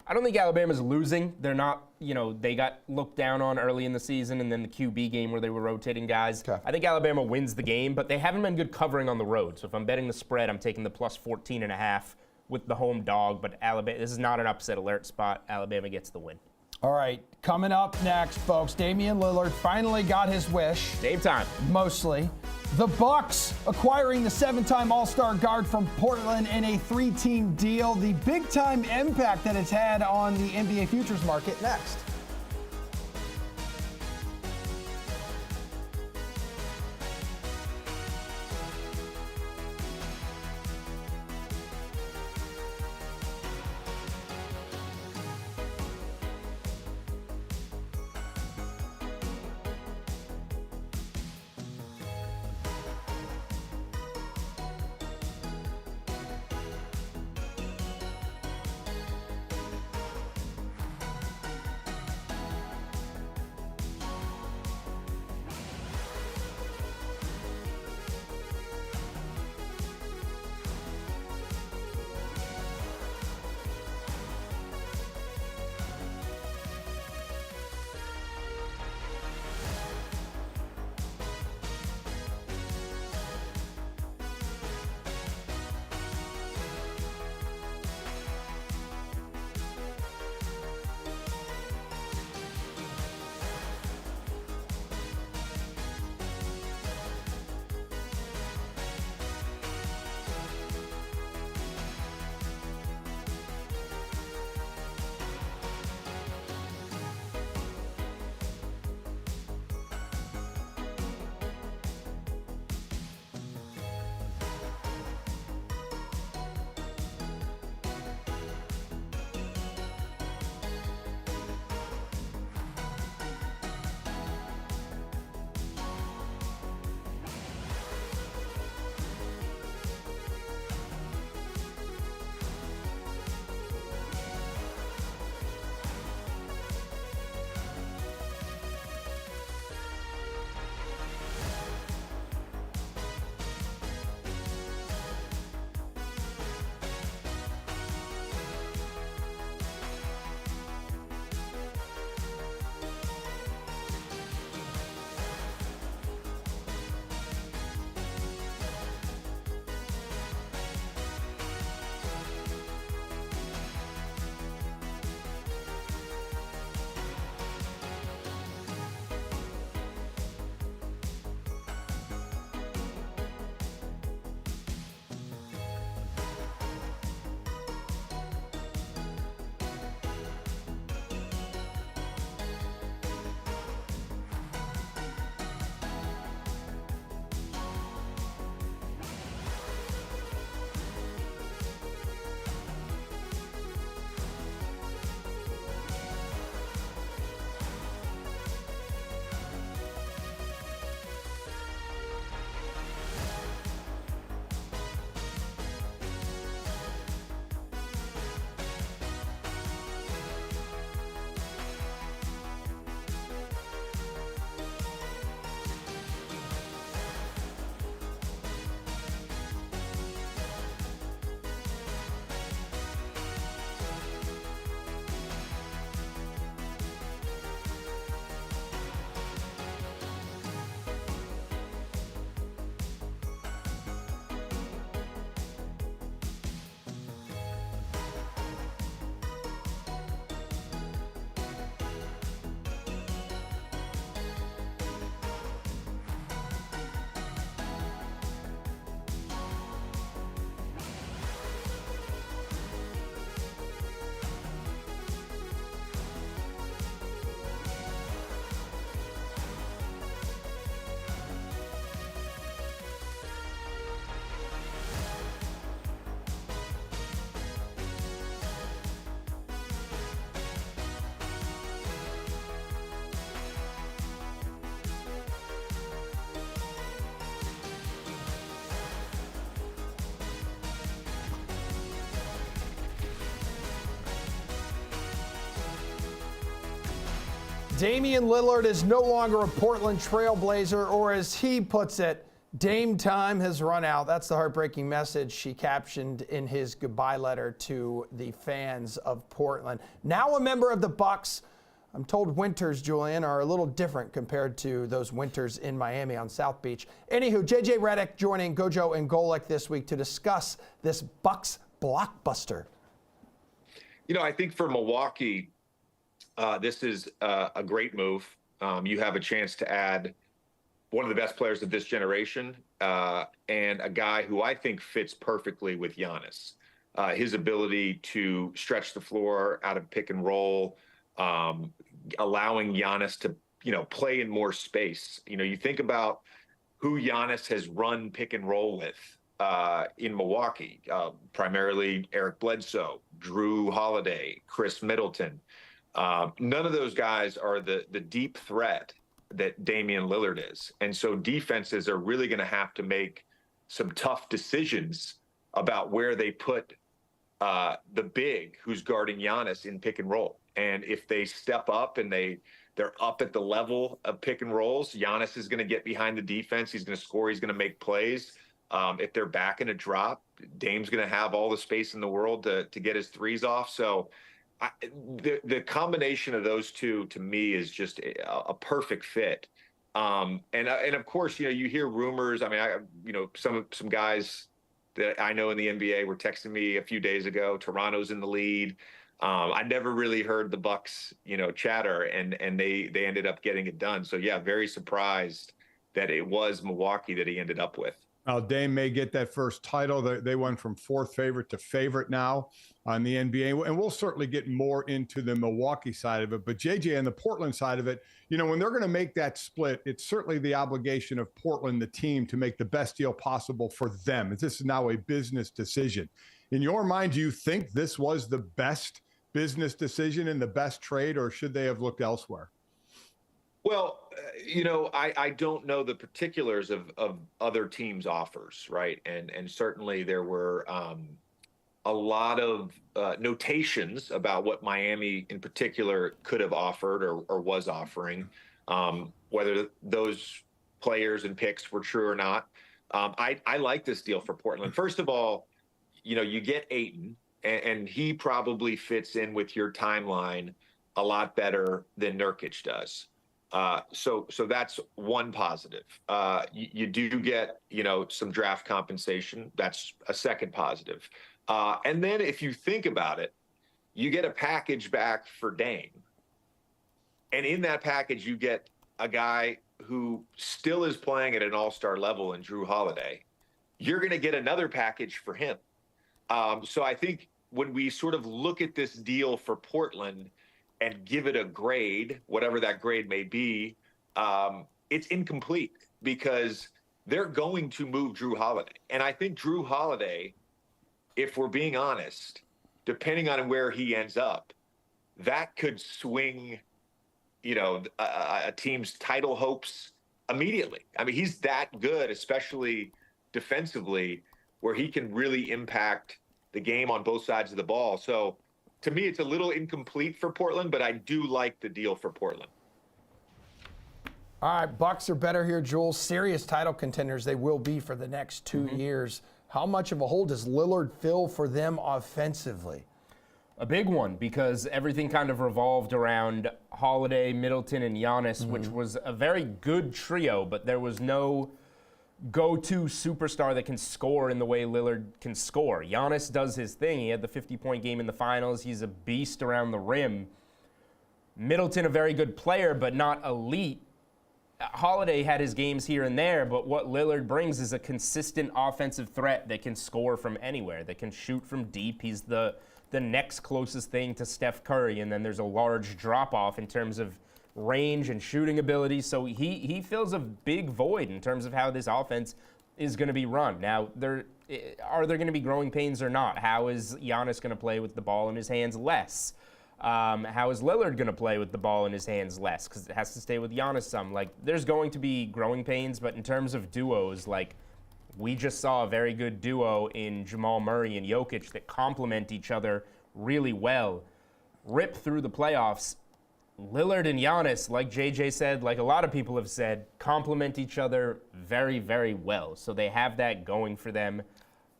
I don't think Alabama's losing. They're not, they got looked down on early in the season, and then the QB game where they were rotating guys. Okay. I think Alabama wins the game, but they haven't been good covering on the road. So if I'm betting the spread, I'm taking the plus 14.5 with the home dog. But Alabama, this is not an upset alert spot. Alabama gets the win. All right, coming up next, folks, Damian Lillard finally got his wish. Game time. Mostly. The Bucks acquiring the 7-time All-Star guard from Portland in a 3-team deal. The big-time impact that it's had on the NBA futures market next. Damian Lillard is no longer a Portland Trailblazer, or as he puts it, Dame time has run out. That's the heartbreaking message she captioned in his goodbye letter to the fans of Portland. Now a member of the Bucks. I'm told winters, Julian, are a little different compared to those winters in Miami on South Beach. Anywho, JJ Redick joining Gojo and Golick this week to discuss this Bucks blockbuster. You know, I think for Milwaukee, this is a great move. You have a chance to add one of the best players of this generation and a guy who I think fits perfectly with Giannis. His ability to stretch the floor out of pick and roll, allowing Giannis to, play in more space. You think about who Giannis has run pick and roll with in Milwaukee, primarily Eric Bledsoe, Drew Holiday, Chris Middleton. None of those guys are the deep threat that Damian Lillard is. And so defenses are really going to have to make some tough decisions about where they put the big who's guarding Giannis in pick and roll. And if they step up and they're up at the level of pick and rolls, Giannis is going to get behind the defense. He's going to score. He's going to make plays. If they're back in a drop, Dame's going to have all the space in the world to get his threes off. So the combination of those two, to me, is just a perfect fit. And of course, you hear rumors. I mean, some guys that I know in the NBA were texting me a few days ago. Toronto's in the lead. I never really heard the Bucks, chatter, and they ended up getting it done. So yeah, very surprised that it was Milwaukee that he ended up with. Now, Dame may get that first title. They went from fourth favorite to favorite now on the NBA. And we'll certainly get more into the Milwaukee side of it. But, JJ, on the Portland side of it, when they're going to make that split, it's certainly the obligation of Portland, the team, to make the best deal possible for them. This is now a business decision. In your mind, do you think this was the best business decision and the best trade, or should they have looked elsewhere? Well, I don't know the particulars of other teams' offers, right? And certainly there were a lot of notations about what Miami in particular could have offered or was offering, whether those players and picks were true or not. I like this deal for Portland. First of all, you get Ayton, and he probably fits in with your timeline a lot better than Nurkic does. So that's one positive. You do get, some draft compensation. That's a second positive. And then if you think about it, you get a package back for Dame. And in that package, you get a guy who still is playing at an all-star level in Drew Holiday. You're going to get another package for him. So I think when we sort of look at this deal for Portland and give it a grade, whatever that grade may be, it's incomplete because they're going to move Drew Holiday. And I think Drew Holiday, if we're being honest, depending on where he ends up, that could swing, a team's title hopes immediately. I mean, he's that good, especially defensively, where he can really impact the game on both sides of the ball. So to me, it's a little incomplete for Portland, but I do like the deal for Portland. All right, Bucks are better here, Jules. Serious title contenders they will be for the next 2 years. How much of a hole does Lillard fill for them offensively? A big one, because everything kind of revolved around Holiday, Middleton, and Giannis, which was a very good trio, but there was no go-to superstar that can score in the way Lillard can score. Giannis does his thing. He had the 50-point game in the finals. He's a beast around the rim. Middleton, a very good player, but not elite. Holiday had his games here and there, but what Lillard brings is a consistent offensive threat that can score from anywhere, that can shoot from deep. He's the next closest thing to Steph Curry, and then there's a large drop-off in terms of range and shooting ability. So he fills a big void in terms of how this offense is going to be run. Now, are there going to be growing pains or not? How is Giannis going to play with the ball in his hands less? How is Lillard going to play with the ball in his hands less? Because it has to stay with Giannis some. There's going to be growing pains, but in terms of duos, we just saw a very good duo in Jamal Murray and Jokic that complement each other really well. Rip through the playoffs. Lillard and Giannis, like JJ said, like a lot of people have said, complement each other very, very well. So they have that going for them.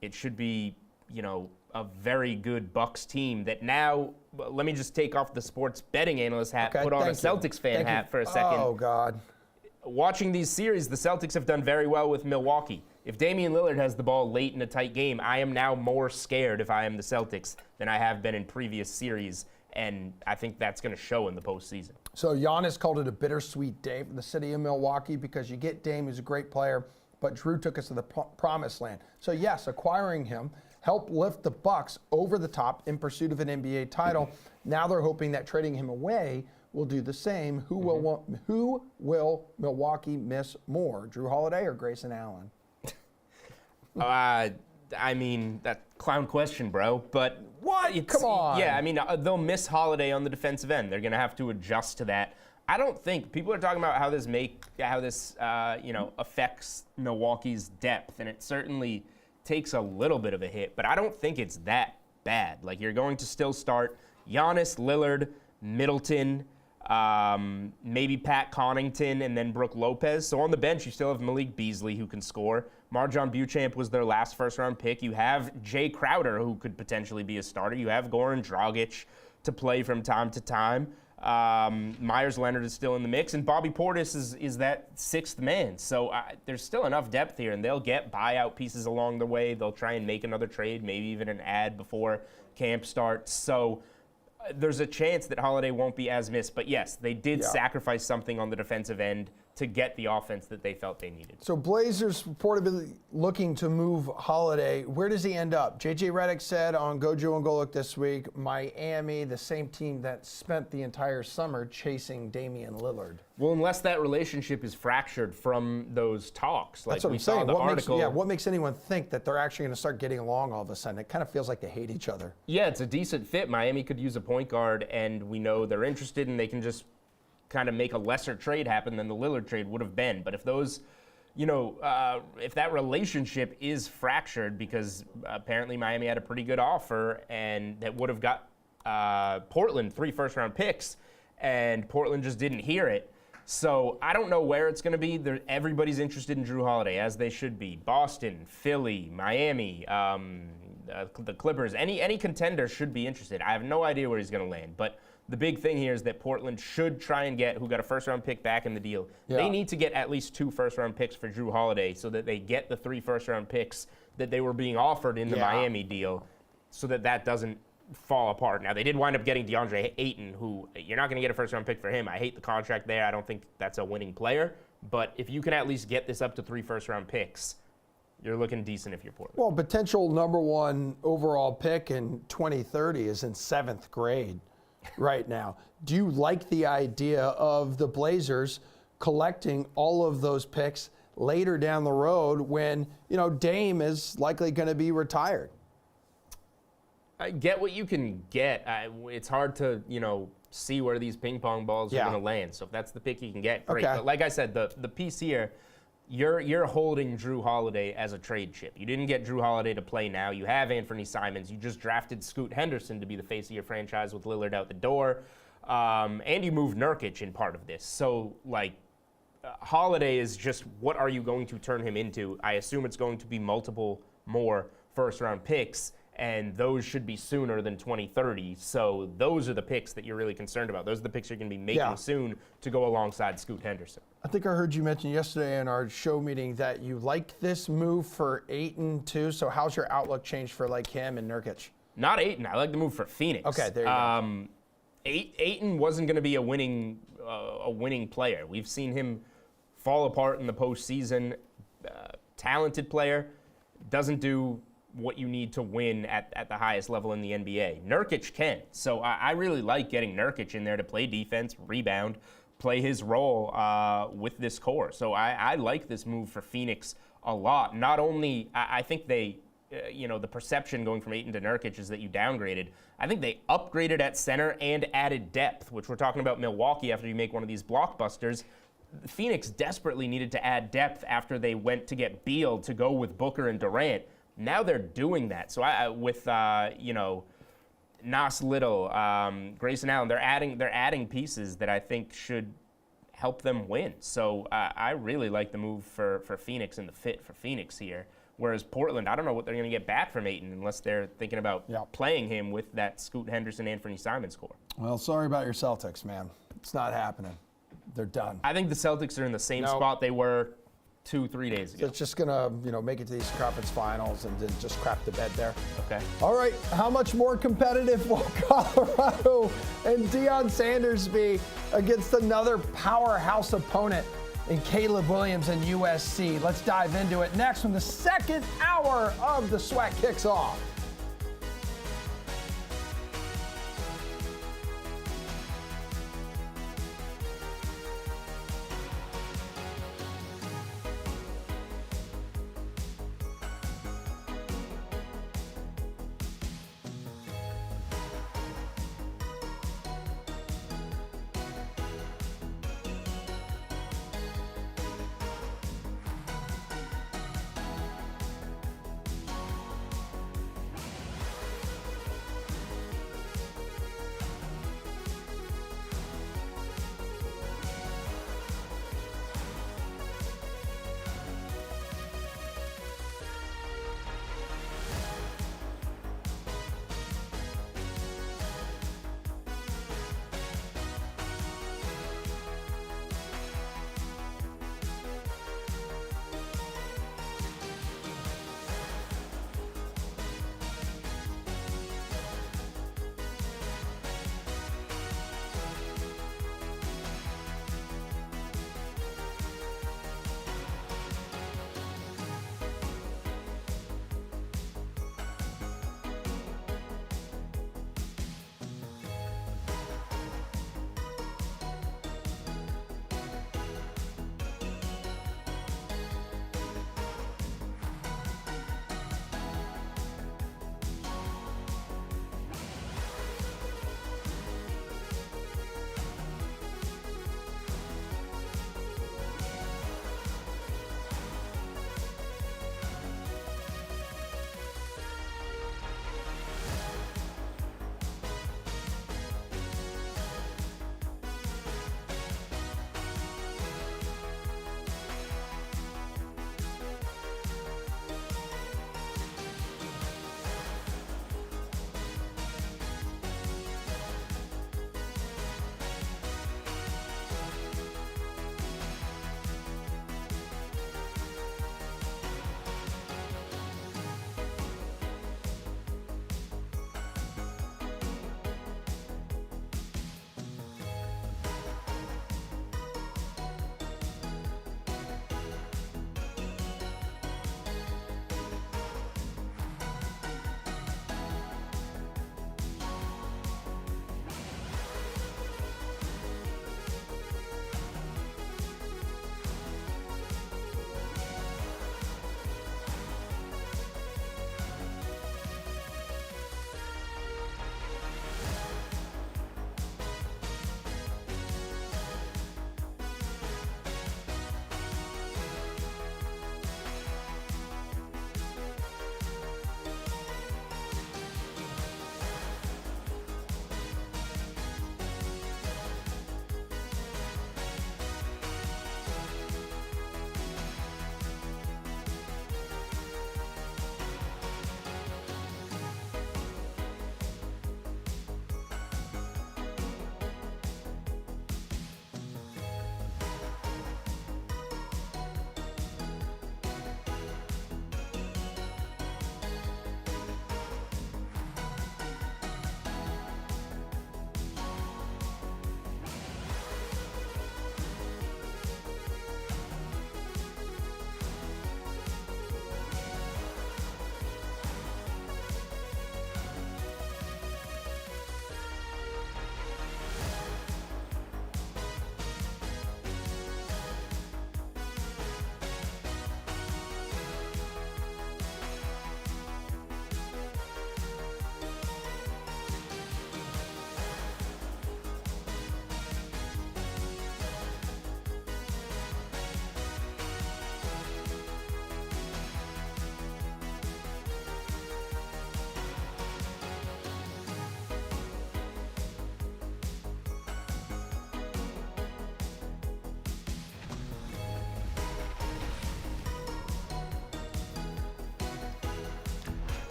It should be, a very good Bucks team that now, let me just take off the sports betting analyst hat, put on a Celtics fan hat for a second. Oh, God. Watching these series, the Celtics have done very well with Milwaukee. If Damian Lillard has the ball late in a tight game, I am now more scared if I am the Celtics than I have been in previous series, and I think that's going to show in the postseason. So Giannis called it a bittersweet day for the city of Milwaukee because you get Dame, who's a great player, but Drew took us to the promised land. So yes, acquiring him helped lift the Bucks over the top in pursuit of an NBA title. Now they're hoping that trading him away will do the same. Who will Milwaukee miss more, Drew Holiday or Grayson Allen? I mean, that clown question, bro. But what? Come on. Yeah, I mean, they'll miss Holiday on the defensive end. They're going to have to adjust to that. I don't think people are talking about how this affects Milwaukee's depth, and it certainly takes a little bit of a hit. But I don't think it's that bad. Like, you're going to still start Giannis, Lillard, Middleton, maybe Pat Connaughton, and then Brook Lopez. So on the bench, you still have Malik Beasley, who can score. Marjon Beauchamp was their last first-round pick. You have Jay Crowder, who could potentially be a starter. You have Goran Dragic to play from time to time. Myers Leonard is still in the mix, and Bobby Portis is that sixth man. So there's still enough depth here, and they'll get buyout pieces along the way. They'll try and make another trade, maybe even an ad before camp starts. So there's a chance that Holiday won't be as missed. But yes, they did sacrifice something on the defensive end to get the offense that they felt they needed. So Blazers reportedly looking to move Holiday. Where does he end up? JJ Redick said on Gojo and Golic this week, Miami, the same team that spent the entire summer chasing Damian Lillard. Well, unless that relationship is fractured from those talks. Like That's what we I'm saw saying. the article. What makes anyone think that they're actually going to start getting along all of a sudden? It kind of feels like they hate each other. Yeah, it's a decent fit. Miami could use a point guard, and we know they're interested, and they can just kind of make a lesser trade happen than the Lillard trade would have been. But if those, if that relationship is fractured, because apparently Miami had a pretty good offer and that would have got Portland 3 first-round picks, and Portland just didn't hear it. So I don't know where it's going to be. Everybody's interested in Drew Holiday, as they should be. Boston, Philly, Miami, the Clippers, any contender should be interested. I have no idea where he's going to land, but the big thing here is that Portland should try and get, who got a first-round pick back in the deal. Yeah. They need to get at least 2 first-round picks for Drew Holiday so that they get the 3 first-round picks that they were being offered in the Miami deal so that doesn't fall apart. Now, they did wind up getting DeAndre Ayton, who you're not going to get a first-round pick for him. I hate the contract there. I don't think that's a winning player. But if you can at least get this up to 3 first-round picks, you're looking decent if you're Portland. Well, potential number 1 overall pick in 2030 is in 7th grade. Right now. Do you like the idea of the Blazers collecting all of those picks later down the road when, Dame is likely going to be retired? I get what you can get. It's hard to, see where these ping pong balls are going to land. So if that's the pick you can get, great. Okay. But like I said, the piece here, you're holding Drew Holiday as a trade chip. You didn't get Drew Holiday to play now. You have Anthony Simons. You just drafted Scoot Henderson to be the face of your franchise with Lillard out the door. And you moved Nurkic in part of this. So, Holiday is just, what are you going to turn him into? I assume it's going to be multiple more first-round picks, and those should be sooner than 2030. So those are the picks that you're really concerned about. Those are the picks you're going to be making soon to go alongside Scoot Henderson. I think I heard you mention yesterday in our show meeting that you like this move for Ayton too. So how's your outlook changed for him and Nurkic? Not Ayton. I like the move for Phoenix. Okay, there you go. Ayton wasn't going to be a winning player. We've seen him fall apart in the postseason. Talented player, doesn't do what you need to win at the highest level in the NBA. Nurkic can. So I really like getting Nurkic in there to play defense, rebound, play his role with this core. So I like this move for Phoenix a lot. Not only, I think they, the perception going from Ayton to Nurkic is that you downgraded. I think they upgraded at center and added depth, which we're talking about Milwaukee after you make one of these blockbusters. Phoenix desperately needed to add depth after they went to get Beal to go with Booker and Durant. Now they're doing that. So with Nas Little, Grayson Allen, they're adding pieces that I think should help them win. So I really like the move for Phoenix and the fit for Phoenix here. Whereas Portland, I don't know what they're going to get back from Ayton unless they're thinking about playing him with that Scoot Henderson, Anthony Simons core. Well, sorry about your Celtics, man. It's not happening. They're done. I think the Celtics are in the same spot they were 2-3 days ago. So it's just gonna, make it to these conference finals and then just crap the bed there. Okay. All right. How much more competitive will Colorado and Deion Sanders be against another powerhouse opponent in Caleb Williams and USC? Let's dive into it next when the second hour of the Sweat kicks off.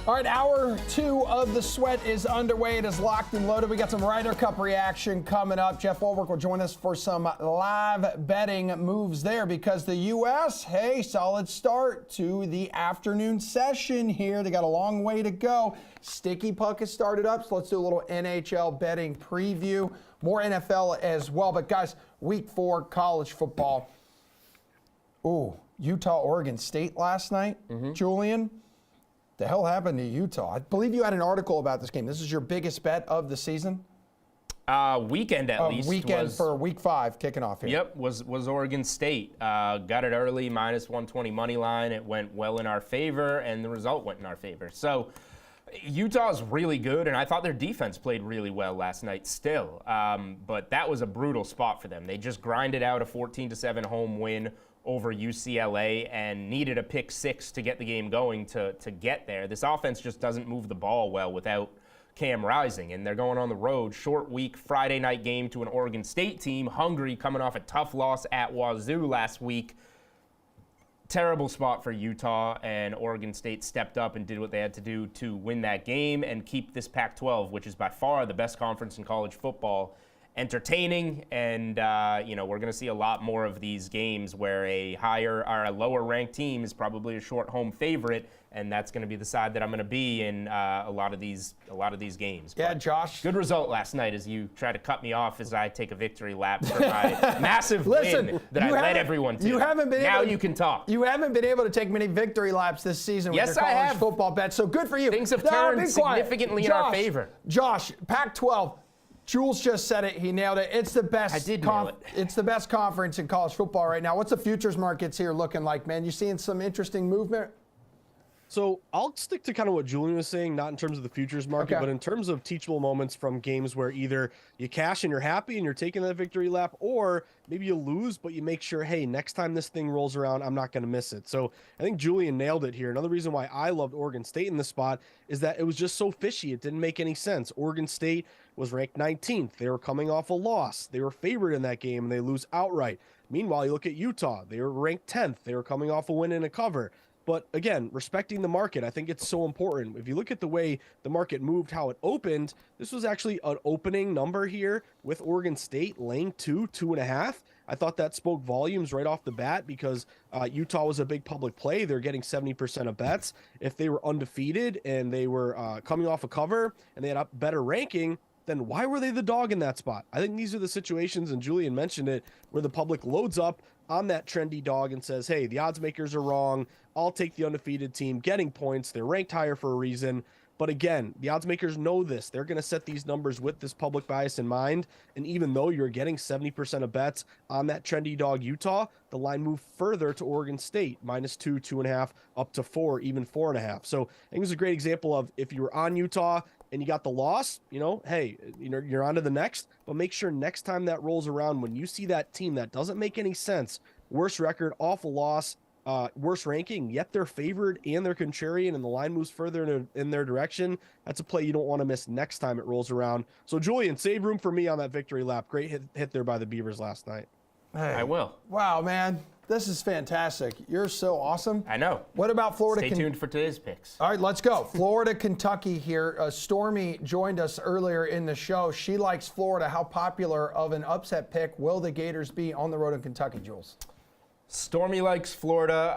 All right, hour 2 of the Sweat is underway. It is locked and loaded. We got some Ryder Cup reaction coming up. Jeff Ulbrich will join us for some live betting moves there because the U.S., hey, solid start to the afternoon session here. They got a long way to go. Sticky Puck has started up, so let's do a little NHL betting preview. More NFL as well. But, guys, week 4 college football. Ooh, Utah, Oregon State last night. Julian, the hell happened to Utah? I believe you had an article about this game. This is your biggest bet of the season? Weekend at least. Weekend for week 5 kicking off here. Yep, was Oregon State. Got it early, minus 120 money line. It went well in our favor, and the result went in our favor. So Utah's really good, and I thought their defense played really well last night still. But that was a brutal spot for them. They just grinded out a 14-7 home win over UCLA and needed a pick 6 to get the game going to get there. This offense just doesn't move the ball well without Cam Rising, and they're going on the road. Short week, Friday night game to an Oregon State team, hungry, coming off a tough loss at Wazoo last week. Terrible spot for Utah, and Oregon State stepped up and did what they had to do to win that game and keep this Pac-12, which is by far the best conference in college football, entertaining. And we're going to see a lot more of these games where a higher or a lower ranked team is probably a short home favorite, and that's going to be the side that I'm going to be in a lot of these games. Yeah, But Josh. good result last night as you try to cut me off as I take a victory lap for my massive win that I led everyone to. You haven't been now able to, you can talk. You haven't been able to take many victory laps this season with Yes, your I college have. football bets, so good for you. Things have No, turned be quiet. significantly in our favor. Josh, Pac-12. Jules just said it. He nailed it. It's the best. I did nail it. It's the best conference in college football right now. What's the futures markets here looking like, man? You seeing some interesting movement? So I'll stick to kind of what Julian was saying, not in terms of the futures market, Okay. but in terms of teachable moments from games where either you cash and you're happy and you're taking that victory lap, or maybe you lose, but you make sure, hey, next time this thing rolls around, I'm not going to miss it. So I think Julian nailed it here. Another reason why I loved Oregon State in this spot is that it was just so fishy. It didn't make any sense. Oregon State was ranked 19th. They were coming off a loss. They were favored in that game, and they lose outright. Meanwhile, you look at Utah. They were ranked 10th. They were coming off a win and a cover. But again, respecting the market, I think it's so important. If you look at the way the market moved, how it opened, this was actually an opening number here with Oregon State laying 2.5. I thought that spoke volumes right off the bat because Utah was a big public play. They're getting 70% of bets. If they were undefeated and they were coming off a cover and they had a better ranking, then why were they the dog in that spot? I think these are the situations, and Julian mentioned it, where the public loads up on that trendy dog and says, hey, the odds makers are wrong. I'll take the undefeated team getting points. They're ranked higher for a reason. But again, the odds makers know this. They're going to set these numbers with this public bias in mind. And even though you're getting 70% of bets on that trendy dog Utah, the line moved further to Oregon State, -2, 2.5, up to 4, even 4.5. So I think it's a great example of if you were on Utah and you got the loss, hey, you're on to the next. But make sure next time that rolls around, when you see that team that doesn't make any sense, worse record, awful loss, worse ranking, yet they're favored and they're contrarian and the line moves further in their direction, that's a play you don't want to miss next time it rolls around. So Julian, save room for me on that victory lap. Great hit there by the Beavers last night. Hey. I will. Wow, man. This is fantastic. You're so awesome. I know. What about Florida? Stay tuned for today's picks. All right, let's go. Florida, Kentucky here. Stormy joined us earlier in the show. She likes Florida. How popular of an upset pick will the Gators be on the road in Kentucky, Jules? Stormy likes Florida.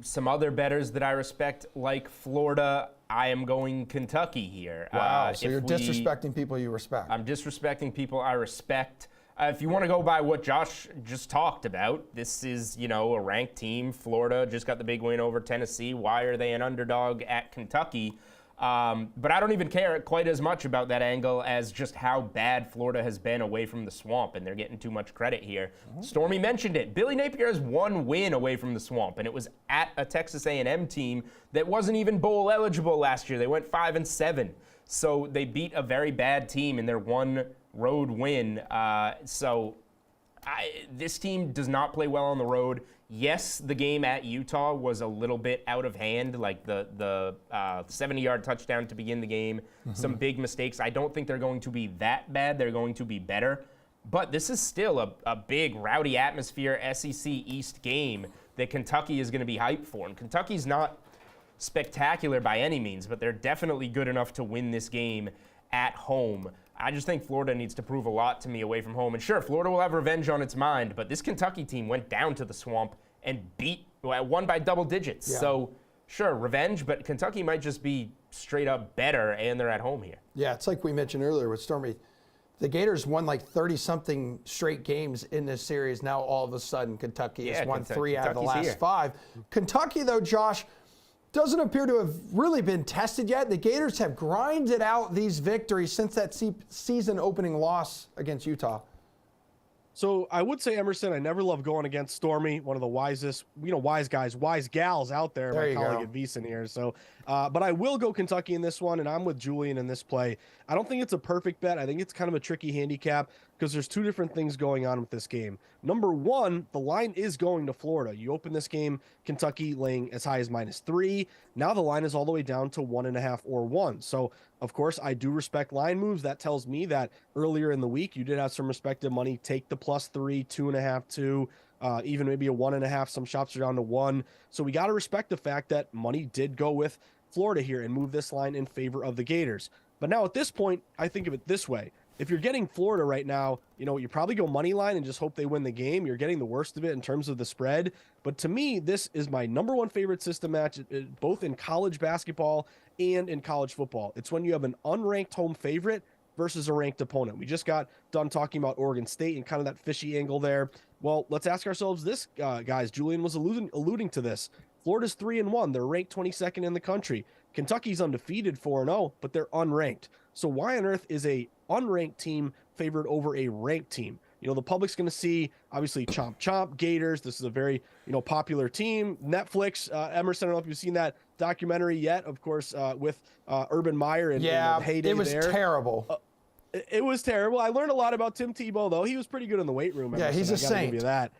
Some other bettors that I respect like Florida. I am going Kentucky here. Wow, so you're disrespecting people you respect. I'm disrespecting people I respect. If you want to go by what Josh just talked about, this is, a ranked team. Florida just got the big win over Tennessee. Why are they an underdog at Kentucky? But I don't even care quite as much about that angle as just how bad Florida has been away from the swamp, and they're getting too much credit here. Stormy mentioned it. Billy Napier has one win away from the swamp, and it was at a Texas A&M team that wasn't even bowl eligible last year. They went 5-7. So they beat a very bad team in their one road win. This team does not play well on the road. Yes, the game at Utah was a little bit out of hand, like the 70-yard touchdown to begin the game, some big mistakes. I don't think they're going to be that bad. They're going to be better. But this is still a big, rowdy atmosphere SEC East game that Kentucky is going to be hyped for. And Kentucky's not spectacular by any means, but they're definitely good enough to win this game at home. I just think Florida needs to prove a lot to me away from home. And sure, Florida will have revenge on its mind, but this Kentucky team went down to the Swamp and won by double digits. Yeah. So sure, revenge, but Kentucky might just be straight up better, and they're at home here. Yeah, it's like we mentioned earlier with Stormy. The Gators won like 30-something straight games in this series. Now all of a sudden Kentucky has won 3 out of the last 5. Kentucky, though, Josh, doesn't appear to have really been tested yet. The Gators have grinded out these victories since that season opening loss against Utah. So I would say, Emerson, I never love going against Stormy, one of the wisest, wise guys, wise gals out there. There my you colleague go. at VEASAN here. So, but I will go Kentucky in this one, and I'm with Julian in this play. I don't think it's a perfect bet. I think it's kind of a tricky handicap because there's 2 different things going on with this game. Number one, the line is going to Florida. You open this game, Kentucky laying as high as -3. Now the line is all the way down to 1.5 or 1. So, of course, I do respect line moves. That tells me that earlier in the week, you did have some respected money. Take the +3, 2.5, 2, even maybe a 1.5. Some shops are down to 1. So we got to respect the fact that money did go with Florida here and move this line in favor of the Gators. But now at this point, I think of it this way. If you're getting Florida right now, you probably go money line and just hope they win the game. You're getting the worst of it in terms of the spread. But to me, this is my number 1 favorite system match, both in college basketball and in college football. It's when you have an unranked home favorite versus a ranked opponent. We just got done talking about Oregon State and kind of that fishy angle there. Well, let's ask ourselves this, guys. Julian was alluding to this. Florida's 3-1. They're ranked 22nd in the country. Kentucky's undefeated 4-0, but they're unranked. So why on earth is a unranked team favored over a ranked team? The public's going to see, obviously, Chomp Chomp, Gators. This is a very, popular team. Netflix, Emerson, I don't know if you've seen that documentary yet, of course, with Urban Meyer and the heyday it was there. terrible. It was terrible. I learned a lot about Tim Tebow, though. He was pretty good in the weight room. Yeah, Emerson. he's a I gotta saint. give you that.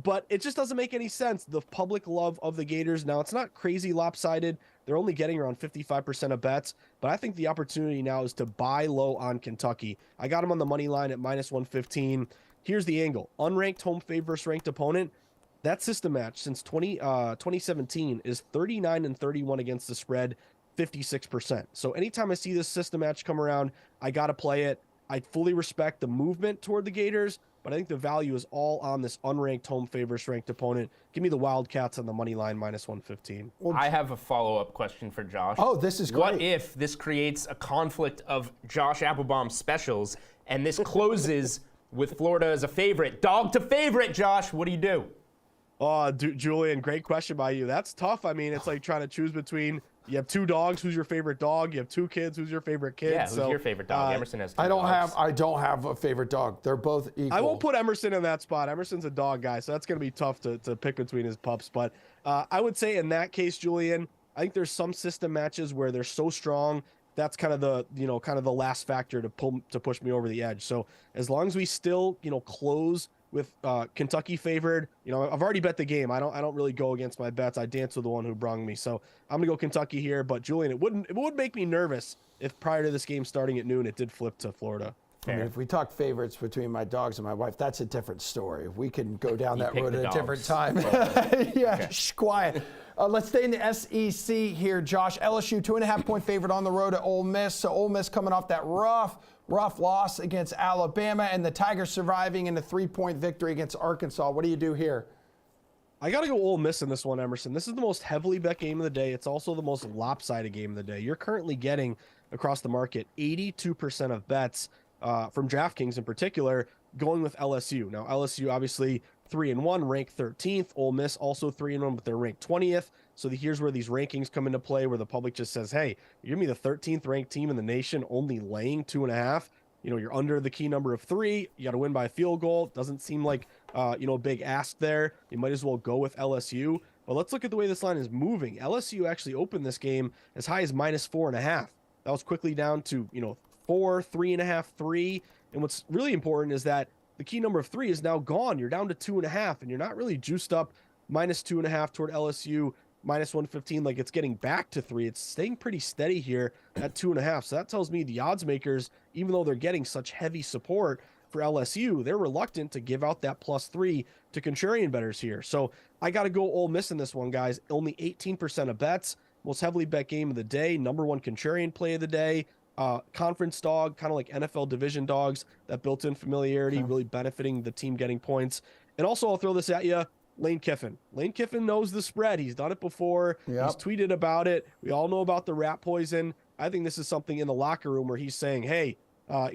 But it just doesn't make any sense. The public love of the Gators. Now, it's not crazy lopsided. They're only getting around 55% of bets, but I think the opportunity now is to buy low on Kentucky. I got them on the money line at -115. Here's the angle. Unranked home favorite versus ranked opponent. That system match since 2017 is 39-31 against the spread, 56%. So anytime I see this system match come around, I got to play it. I fully respect the movement toward the Gators, but I think the value is all on this unranked home favorites ranked opponent. Give me the Wildcats on the money line -115. I have a follow-up question for Josh. Oh, this is great. What if this creates a conflict of Josh Applebaum specials, and this closes with Florida as a favorite? Dog to favorite, Josh. What do you do? Oh, Julian, great question by you. That's tough. I mean, it's like trying to choose between, you have 2 dogs, who's your favorite dog? You have 2 kids, who's your favorite kid? Yeah, who's your favorite dog? Emerson has 2 I don't dogs. have a favorite dog. They're both equal. I won't put Emerson in that spot. Emerson's a dog guy, so that's going to be tough to pick between his pups. But I would say in that case, Julian, I think there's some system matches where they're so strong. That's kind of the last factor to push me over the edge. So as long as we still, close with Kentucky favored, I've already bet the game. I don't really go against my bets. I dance with the one who brung me. So I'm gonna go Kentucky here. But Julian, it would make me nervous if prior to this game starting at noon, it did flip to Florida. I mean, if we talk favorites between my dogs and my wife, that's a different story. We can go down that road at a different time. Yeah, shh, quiet. Let's stay in the SEC here, Josh. LSU 2.5-point favorite on the road at Ole Miss. So Ole Miss coming off that rough loss against Alabama, and the Tigers surviving in a 3-point victory against Arkansas. What do you do here? I got to go Ole Miss in this one, Emerson. This is the most heavily bet game of the day. It's also the most lopsided game of the day. You're currently getting, across the market, 82% of bets from DraftKings in particular, going with LSU. Now, LSU obviously 3-1, ranked 13th. Ole Miss also 3-1, but they're ranked 20th. So here's where these rankings come into play, where the public just says, hey, you're going to be the 13th ranked team in the nation, only laying 2.5. You're under the key number of 3. You got to win by a field goal. Doesn't seem like, a big ask there. You might as well go with LSU. But let's look at the way this line is moving. LSU actually opened this game as high as -4.5. That was quickly down to, 4, 3.5, 3. And what's really important is that the key number of 3 is now gone. You're down to 2.5, and you're not really juiced up -2.5 toward LSU, -115. Like, it's getting back to 3. It's staying pretty steady here at 2.5. So that tells me the odds makers, even though they're getting such heavy support for LSU, they're reluctant to give out that +3 to contrarian bettors here. So I got to go Ole Miss in this one, guys. Only 18% of bets. most heavily bet game of the day, #1 contrarian play of the day, conference dog, kind of like NFL division dogs, that built-in familiarity really benefiting the team getting points. And also, I'll throw this at you, Lane Kiffin. Lane Kiffin knows the spread. He's done it before. Yep. He's tweeted about it. We all know about the rat poison. I think this is something in the locker room where he's saying, hey,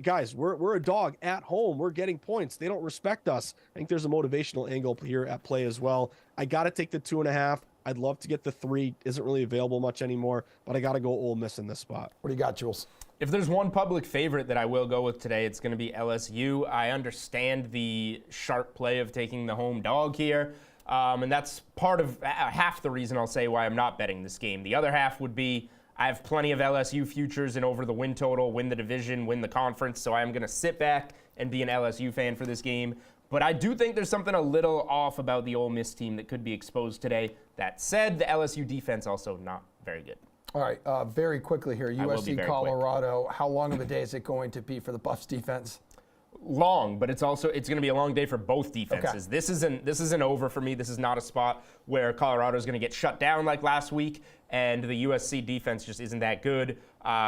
guys, we're a dog at home. We're getting points. They don't respect us. I think there's a motivational angle here at play as well. I got to take the 2.5. I'd love to get the 3. Isn't really available much anymore, but I got to go Ole Miss in this spot. What do you got, Jules? If there's one public favorite that I will go with today, it's going to be LSU. I understand the sharp play of taking the home dog here, and that's part of half the reason I'll say why I'm not betting this game. The other half would be I have plenty of LSU futures and over the win total, win the division, win the conference, so I'm going to sit back and be an LSU fan for this game. But I do think there's something a little off about the Ole Miss team that could be exposed today. That said, the LSU defense also not very good. All right, very quickly here, I will be USC very Colorado. How long of a day is it going to be for the Buffs defense? Long, but it's going to be a long day for both defenses. Okay. This isn't over for me. This is not a spot where Colorado is going to get shut down like last week, and the USC defense just isn't that good.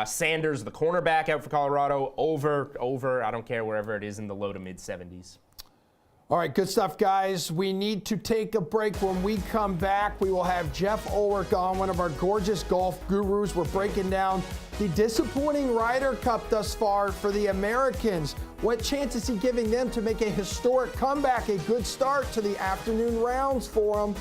Sanders, the cornerback, out for Colorado. Over. I don't care wherever it is in the low to mid 70s. All right, good stuff, guys. We need to take a break. When we come back, we will have Jeff Ulrich on, one of our gorgeous golf gurus. We're breaking down the disappointing Ryder Cup thus far for the Americans. What chance is he giving them to make a historic comeback, a good start to the afternoon rounds for them?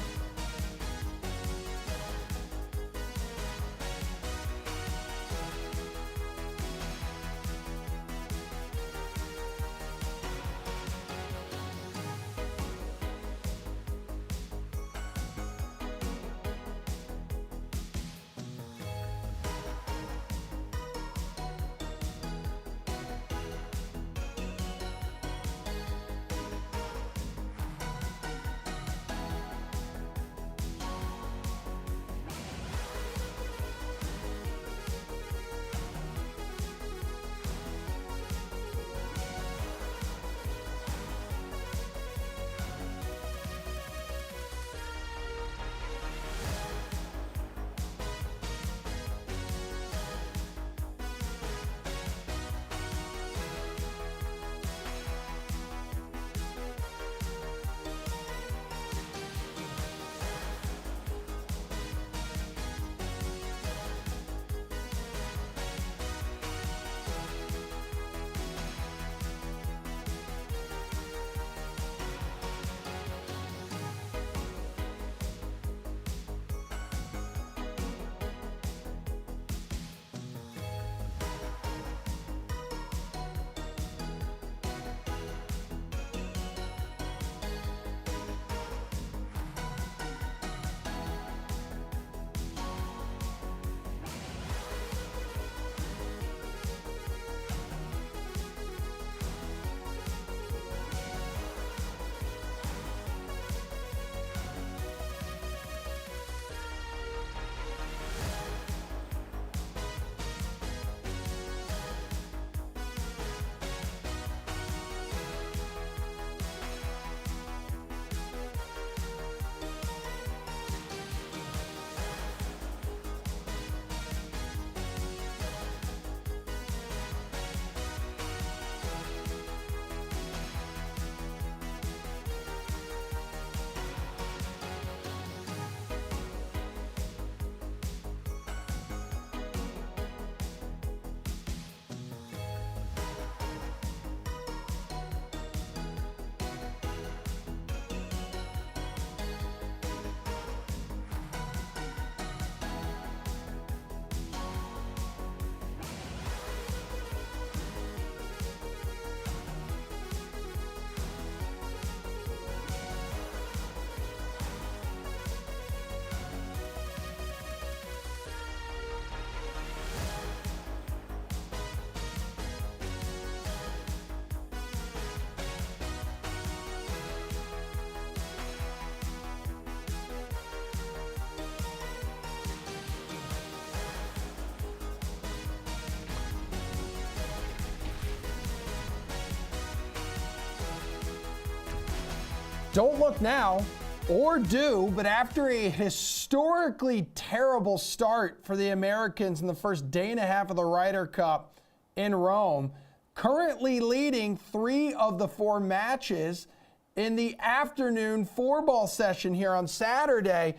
Don't look now. or do, but after a historically terrible start for the Americans in the first day and a half of the Ryder Cup in Rome, currently leading 3 of the 4 matches in the afternoon 4-ball session here on Saturday.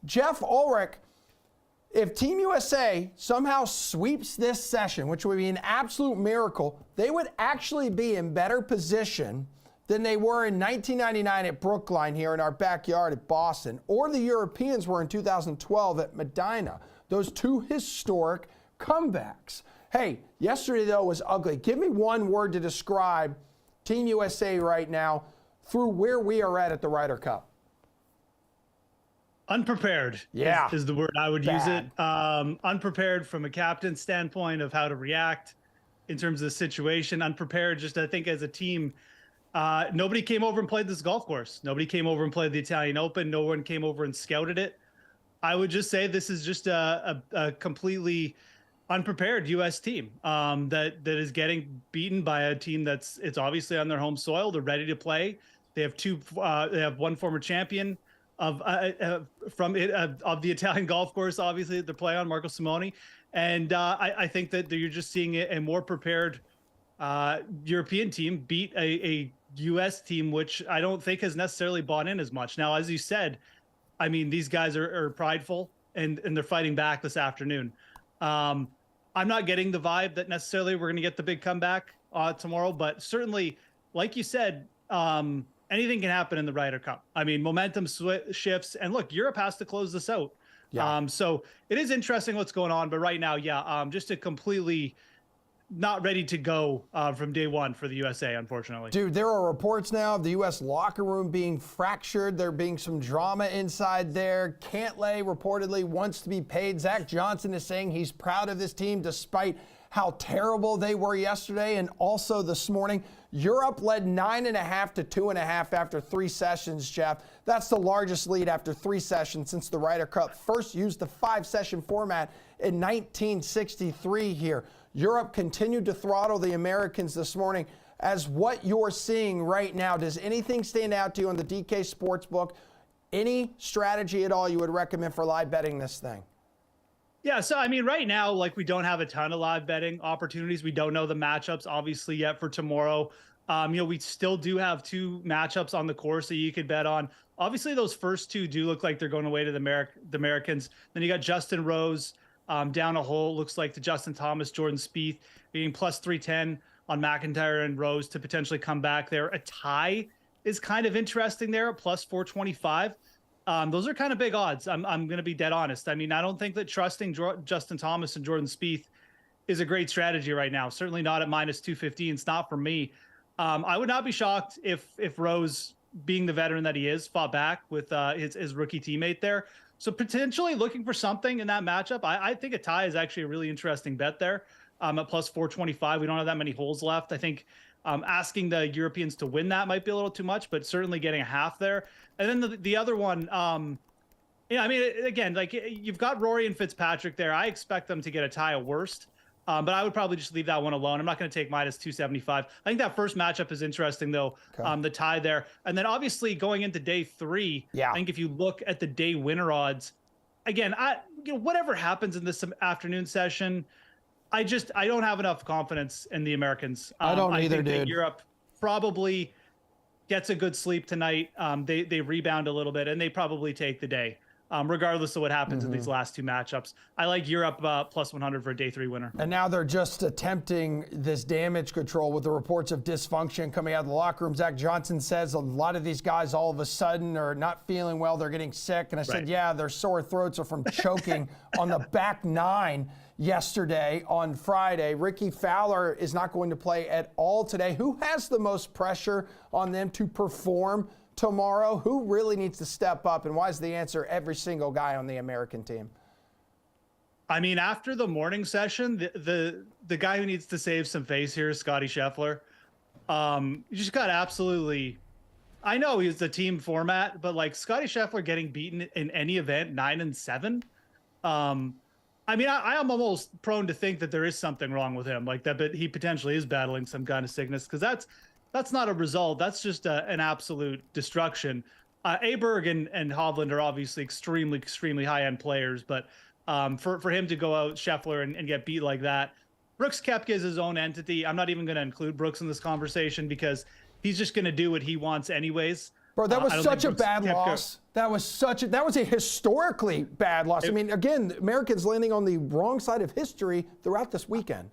Jeff Ulrich, if Team USA somehow sweeps this session, which would be an absolute miracle, they would actually be in better position than they were in 1999 at Brookline here in our backyard at Boston, or the Europeans were in 2012 at Medina. Those 2 historic comebacks. Hey, yesterday, though, was ugly. Give me one word to describe Team USA right now through where we are at the Ryder Cup. Unprepared is the word I would use it. Unprepared from a captain's standpoint of how to react in terms of the situation. Unprepared just, I think, as a team. Nobody came over and played this golf course. Nobody came over and played the Italian Open. No one came over and scouted it. I would just say this is just a completely unprepared U.S. team that is getting beaten by a team it's obviously on their home soil. They're ready to play. They have one former champion of the Italian golf course, obviously, that they're playing on, Marco Simone. And I think that you're just seeing a more prepared European team beat a U.S. team, which I don't think has necessarily bought in as much. Now, as you said, I mean, these guys are prideful and they're fighting back this afternoon. I'm not getting the vibe that necessarily we're going to get the big comeback tomorrow, but certainly, like you said, anything can happen in the Ryder Cup. I mean, momentum shifts, and look, Europe has to close this out. Yeah. So it is interesting what's going on, but right now, just a completely not ready to go from day one for the USA, unfortunately. Dude, there are reports now of the U.S. locker room being fractured. There being some drama inside there. Cantlay reportedly wants to be paid. Zach Johnson is saying he's proud of this team despite how terrible they were yesterday. And also this morning, Europe led 9.5 to 2.5 after 3 sessions, Jeff. That's the largest lead after 3 sessions since the Ryder Cup first used the 5-session format in 1963 here. Europe continued to throttle the Americans this morning. As what you're seeing right now, does anything stand out to you on the DK Sportsbook? Any strategy at all you would recommend for live betting this thing? Yeah, so I mean, right now, like, we don't have a ton of live betting opportunities. We don't know the matchups, obviously, yet for tomorrow. We still do have 2 matchups on the course that you could bet on. Obviously, those first 2 do look like they're going away to the Americans. Then you got Justin Rose down a hole, looks like, to Justin Thomas, Jordan Spieth, being plus 310 on McIntyre and Rose to potentially come back there. A tie is kind of interesting there, plus 425. Those are kind of big odds. I'm going to be dead honest. I mean, I don't think that trusting Justin Thomas and Jordan Spieth is a great strategy right now. Certainly not at minus 215. It's not for me. I would not be shocked if Rose, being the veteran that he is, fought back with his rookie teammate there. So potentially looking for something in that matchup. I think a tie is actually a really interesting bet there at plus 425. We don't have that many holes left. I think asking the Europeans to win that might be a little too much, but certainly getting a half there. And then the other one, I mean, again, like, you've got Rory and Fitzpatrick there. I expect them to get a tie at worst, but I would probably just leave that one alone. I'm not going to take minus 275. I think that first matchup is interesting, though, the tie there. And then obviously going into day 3, I think if you look at the day winner odds, again, whatever happens in this afternoon session, I don't have enough confidence in the Americans. I don't either, think dude. that Europe probably gets a good sleep tonight. They rebound a little bit, and they probably take the day, regardless of what happens in these last 2 matchups. I like Europe plus 100 for a day 3 winner. And now they're just attempting this damage control with the reports of dysfunction coming out of the locker room. Zach Johnson says a lot of these guys all of a sudden are not feeling well. They're getting sick. And I said, yeah, their sore throats are from choking on the back 9 yesterday on Friday. Ricky Fowler is not going to play at all today. Who has the most pressure on them to perform tomorrow? Who really needs to step up? And why is the answer every single guy on the American team? I mean, after the morning session, the guy who needs to save some face here is Scotty Scheffler. You just got absolutely, I know he's the team format, but like, Scotty Scheffler getting beaten in any event 9 and 7. I mean, I am almost prone to think that there is something wrong with him, like that, but he potentially is battling some kind of sickness, because that's not a result. That's just an absolute destruction. Aberg and Hovland are obviously extremely high-end players, but for him to go out Scheffler and get beat like that, Brooks Koepka is his own entity. I'm not even going to include Brooks in this conversation because he's just going to do what he wants anyways. Bro, that was such a bad loss. That was a historically bad loss. I mean, again, Americans landing on the wrong side of history throughout this weekend.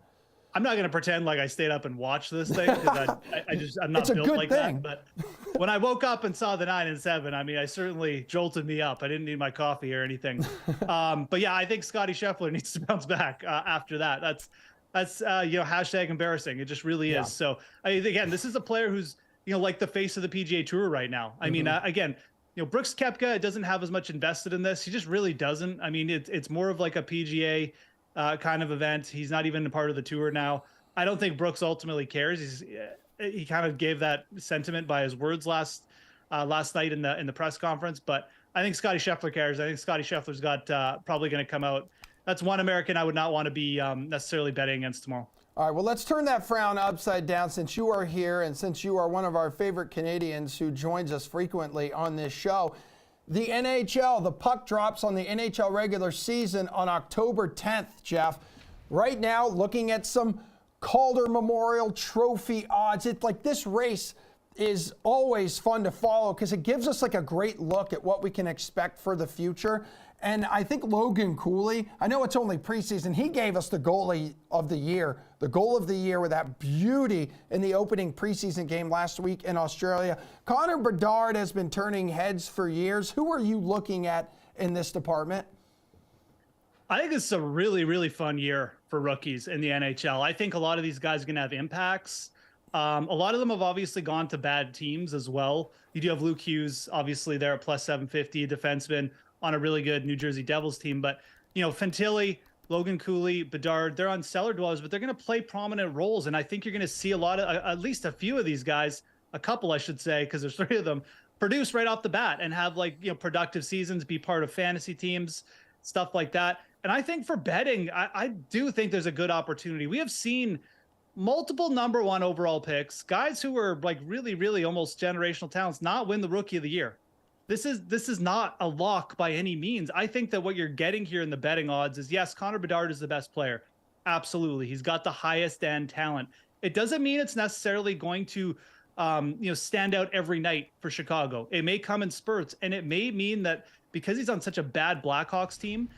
I'm not going to pretend like I stayed up and watched this thing because I'm not built like that. But when I woke up and saw the 9 and 7, I mean, I certainly jolted me up. I didn't need my coffee or anything. But yeah, I think Scotty Scheffler needs to bounce back after that. That's hashtag embarrassing. It just really is. So again, this is a player who's like the face of the PGA Tour right now. I mean, again, Brooks Koepka doesn't have as much invested in this. He just really doesn't. I mean, it's more of like a PGA kind of event. He's not even a part of the tour now. I don't think Brooks ultimately cares. He kind of gave that sentiment by his words last night in the press conference. But I think Scotty Scheffler cares. I think Scotty Scheffler's got probably going to come out. That's one American I would not want to be necessarily betting against tomorrow. All right, well, let's turn that frown upside down since you are here and since you are one of our favorite Canadians who joins us frequently on this show. The NHL, the puck drops on the NHL regular season on October 10th, Jeff. Right now, looking at some Calder Memorial Trophy odds. It's like this race is always fun to follow because it gives us like a great look at what we can expect for the future. And I think Logan Cooley, I know it's only preseason, he gave us the goalie of the year, the goal of the year with that beauty in the opening preseason game last week in Australia. Connor Bedard has been turning heads for years. Who are you looking at in this department? I think it's a really fun year for rookies in the NHL. I think a lot of these guys are going to have impacts. A lot of them have obviously gone to bad teams as well. You do have Luke Hughes, obviously there at plus 750, defenseman on a really good New Jersey Devils team. But, Fantilli, Logan Cooley, Bedard, they're on cellar dwellers, but they're going to play prominent roles. And I think you're going to see a lot of, at least a few of these guys, a couple, I should say, because there's 3 of them, produce right off the bat and have productive seasons, be part of fantasy teams, stuff like that. And I think for betting, I do think there's a good opportunity. We have seen multiple number 1 overall picks, guys who were like really almost generational talents, not win the Rookie of the Year. This is not a lock by any means. I think that what you're getting here in the betting odds is, yes, Connor Bedard is the best player. Absolutely. He's got the highest end talent. It doesn't mean it's necessarily going to stand out every night for Chicago. It may come in spurts, and it may mean that because he's on such a bad Blackhawks team,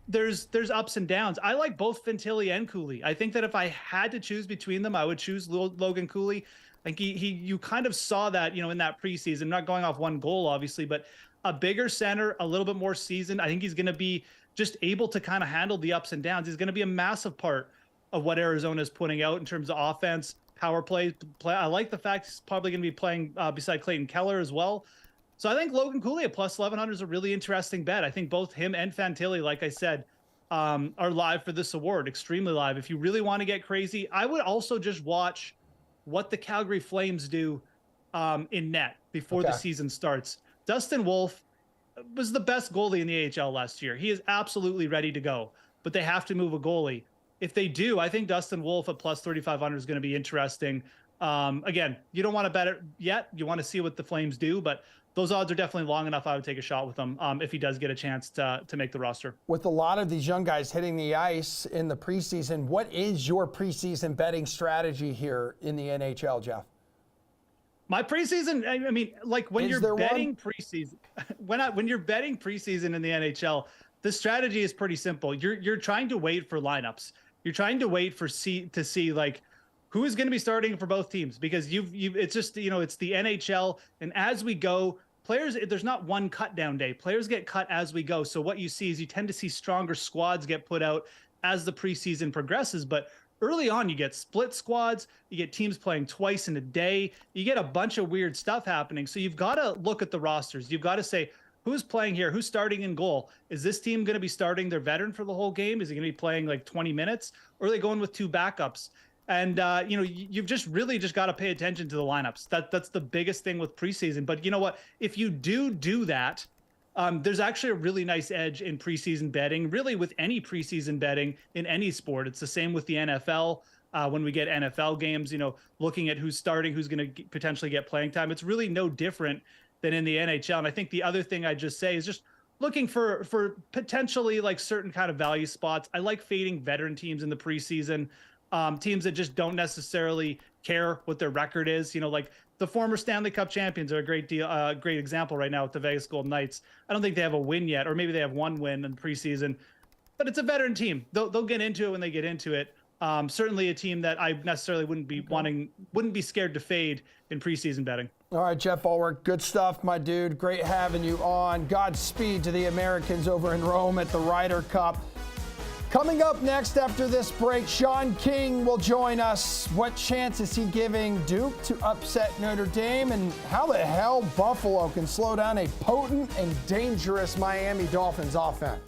there's ups and downs. I like both Fantilli and Cooley. I think that if I had to choose between them, I would choose Logan Cooley. I think you kind of saw that, in that preseason, not going off one goal, obviously, but a bigger center, a little bit more seasoned. I think he's going to be just able to kind of handle the ups and downs. He's going to be a massive part of what Arizona is putting out in terms of offense, power play. I like the fact he's probably going to be playing beside Clayton Keller as well. So I think Logan Cooley at plus 1,100 is a really interesting bet. I think both him and Fantilli, like I said, are live for this award, extremely live. If you really want to get crazy, I would also just watch what the Calgary Flames do in net before the season starts. Dustin Wolf was the best goalie in the AHL last year. He is absolutely ready to go, but they have to move a goalie. If they do, I think Dustin Wolf at plus 3,500 is going to be interesting. Again, you don't want to bet it yet. You want to see what the Flames do, but those odds are definitely long enough. I would take a shot with him if he does get a chance to make the roster. With a lot of these young guys hitting the ice in the preseason, what is your preseason betting strategy here in the NHL, Jeff? My preseason, I mean, like when you're betting preseason, when you're betting preseason in the NHL, the strategy is pretty simple. You're trying to wait for lineups. You're trying to wait to see like who is going to be starting for both teams, because it's just, it's the NHL. And as we go, players, there's not one cut down day. Players get cut as we go. So what you see is you tend to see stronger squads get put out as the preseason progresses. But early on, you get split squads, you get teams playing twice in a day, you get a bunch of weird stuff happening. So you've got to look at the rosters. You've got to say, who's playing here? Who's starting in goal? Is this team going to be starting their veteran for the whole game? Is he going to be playing like 20 minutes? Or are they going with 2 backups? And, you've just really just got to pay attention to the lineups. That's the biggest thing with preseason. But you know what? If you do that, there's actually a really nice edge in preseason betting, really with any preseason betting in any sport. It's the same with the NFL. When we get NFL games, looking at who's starting, who's going to potentially get playing time. It's really no different than in the NHL. And I think the other thing I'd just say is just looking for potentially like certain kind of value spots. I like fading veteran teams in the preseason, teams that just don't necessarily care what their record is. You know, like the former Stanley Cup champions are a great example right now with the Vegas Golden Knights. I don't think they have a win yet, or maybe they have one win in preseason, but it's a veteran team. They'll get into it when they get into it. Certainly a team that I necessarily wouldn't be scared to fade in preseason betting. All right, Jeff Ulrich, good stuff, my dude. Great having you on. Godspeed to the Americans over in Rome at the Ryder Cup. Coming up next after this break, Sean King will join us. What chance is he giving Duke to upset Notre Dame, and how the hell Buffalo can slow down a potent and dangerous Miami Dolphins offense?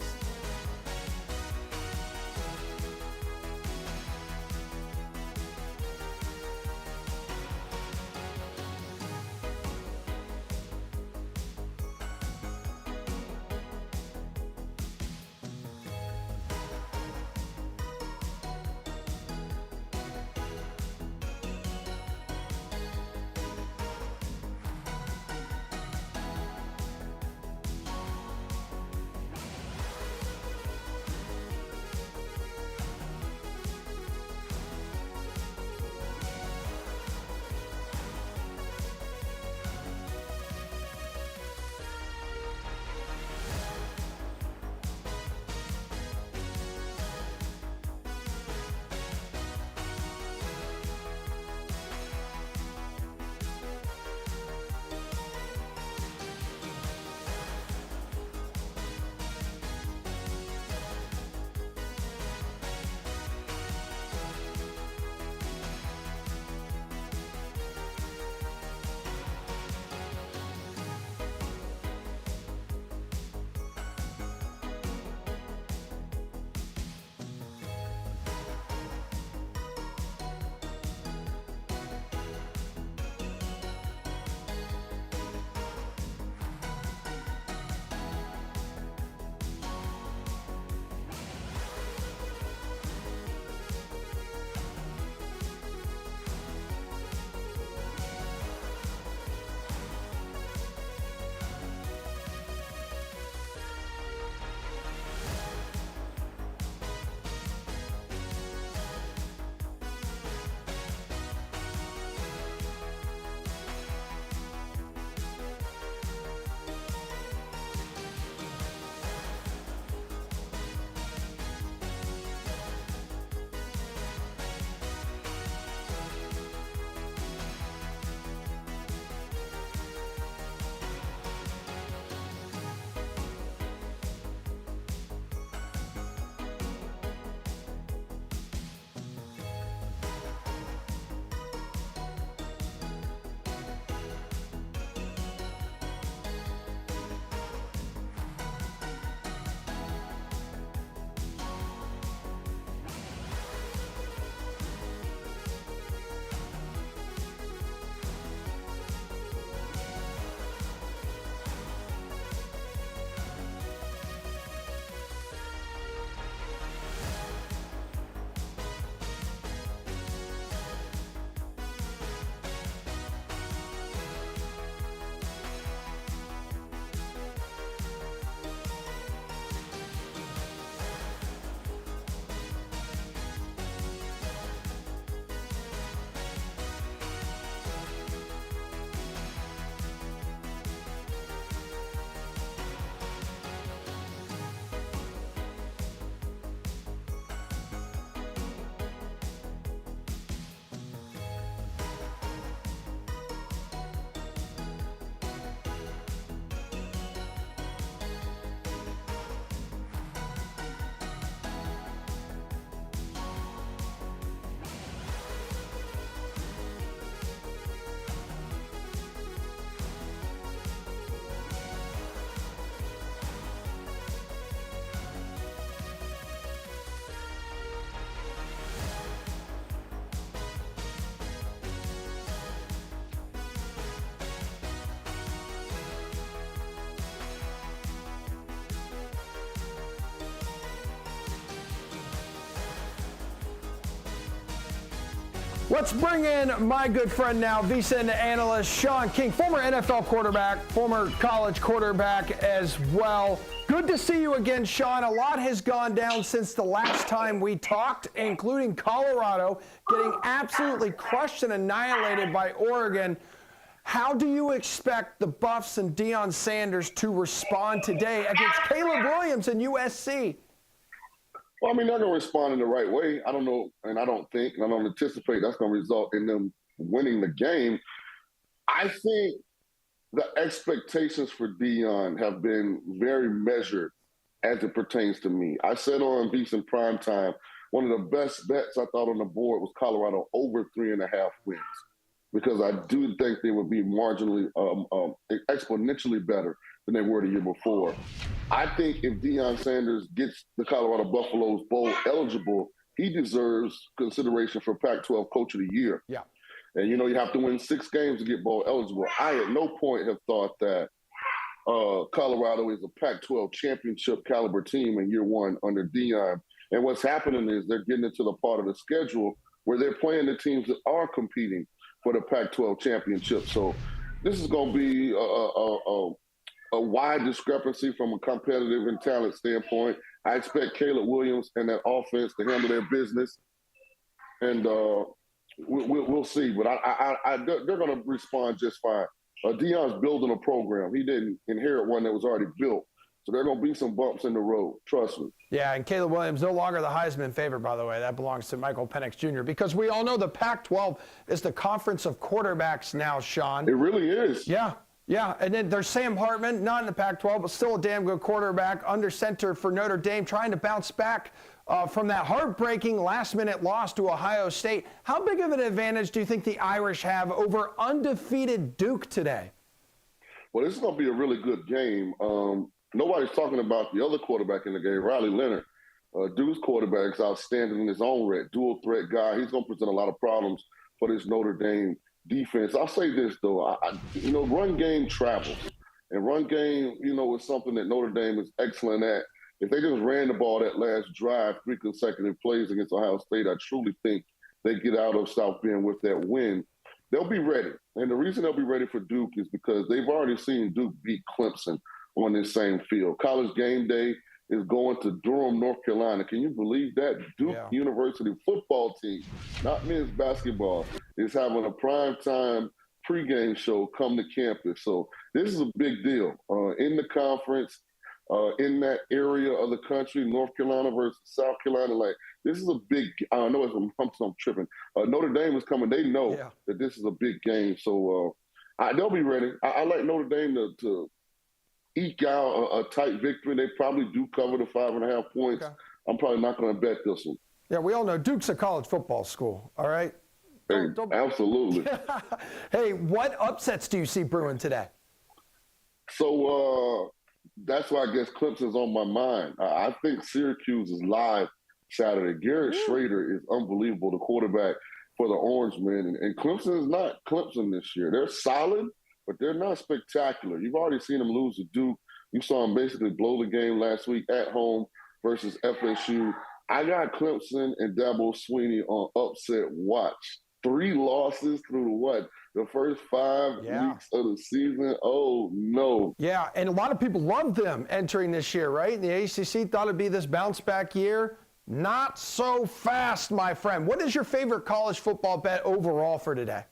Let's bring in my good friend now, VSiN analyst Sean King, former NFL quarterback, former college quarterback as well. Good to see you again, Sean. A lot has gone down since the last time we talked, including Colorado getting absolutely crushed and annihilated by Oregon. How do you expect the Buffs and Deion Sanders to respond today against Caleb Williams and USC? Well, I mean, they're going to respond in the right way. I don't know, and I don't think, and I don't anticipate that's going to result in them winning the game. I think the expectations for Deion have been very measured as it pertains to me. I said on VSiN Primetime, one of the best bets I thought on the board was Colorado over 3.5 wins, because I do think they would be marginally, exponentially better than they were the year before. I think if Deion Sanders gets the Colorado Buffaloes bowl eligible, he deserves consideration for Pac-12 Coach of the Year. Yeah. And, you know, you have to win 6 games to get bowl eligible. I at no point have thought that Colorado is a Pac-12 championship caliber team in year one under Deion. And what's happening is they're getting into the part of the schedule where they're playing the teams that are competing for the Pac-12 championship. So this is going to be a wide discrepancy from a competitive and talent standpoint. I expect Caleb Williams and that offense to handle their business, and we'll see. But they're going to respond just fine. Deion's building a program. He didn't inherit one that was already built. So there are going to be some bumps in the road. Trust me. Yeah, and Caleb Williams no longer the Heisman favorite, by the way. That belongs to Michael Penix Jr. because we all know the Pac-12 is the conference of quarterbacks now, Sean. It really is. Yeah. Yeah, and then there's Sam Hartman, not in the Pac-12, but still a damn good quarterback, under center for Notre Dame, trying to bounce back from that heartbreaking last-minute loss to Ohio State. How big of an advantage do you think the Irish have over undefeated Duke today? Well, this is going to be a really good game. Nobody's talking about the other quarterback in the game, Riley Leonard. Duke's quarterback is outstanding in his own right, dual threat guy. He's going to present a lot of problems for this Notre Dame defense. I'll say this, though. Run game travels. And run game, is something that Notre Dame is excellent at. If they just ran the ball that last drive, 3 consecutive plays against Ohio State, I truly think they get out of South Bend with that win. They'll be ready. And the reason they'll be ready for Duke is because they've already seen Duke beat Clemson on this same field. College game day is going to Durham, North Carolina. Can you believe that? Duke University football team, not men's basketball, is having a primetime pregame show come to campus. So this is a big deal. In the conference, in that area of the country, North Carolina versus South Carolina, this is a big, I know I'm tripping. Notre Dame is coming. They know that this is a big game. So they'll be ready. I like Notre Dame to eke out a tight victory. They probably do cover the 5.5 points. Okay. I'm probably not going to bet this one. Yeah, we all know Duke's a college football school, all right? Absolutely. Hey, what upsets do you see brewing today? So that's why I guess Clemson's on my mind. I think Syracuse is live Saturday. Garrett Schrader is unbelievable, the quarterback for the Orangemen. And Clemson is not Clemson this year. They're solid, but they're not spectacular. You've already seen them lose to Duke. You saw them basically blow the game last week at home versus FSU. I got Clemson and Dabo Swinney on upset watch. 3 losses through the first 5 weeks of the season? Oh, no. Yeah, and a lot of people loved them entering this year, right? The ACC thought it'd be this bounce-back year. Not so fast, my friend. What is your favorite college football bet overall for today?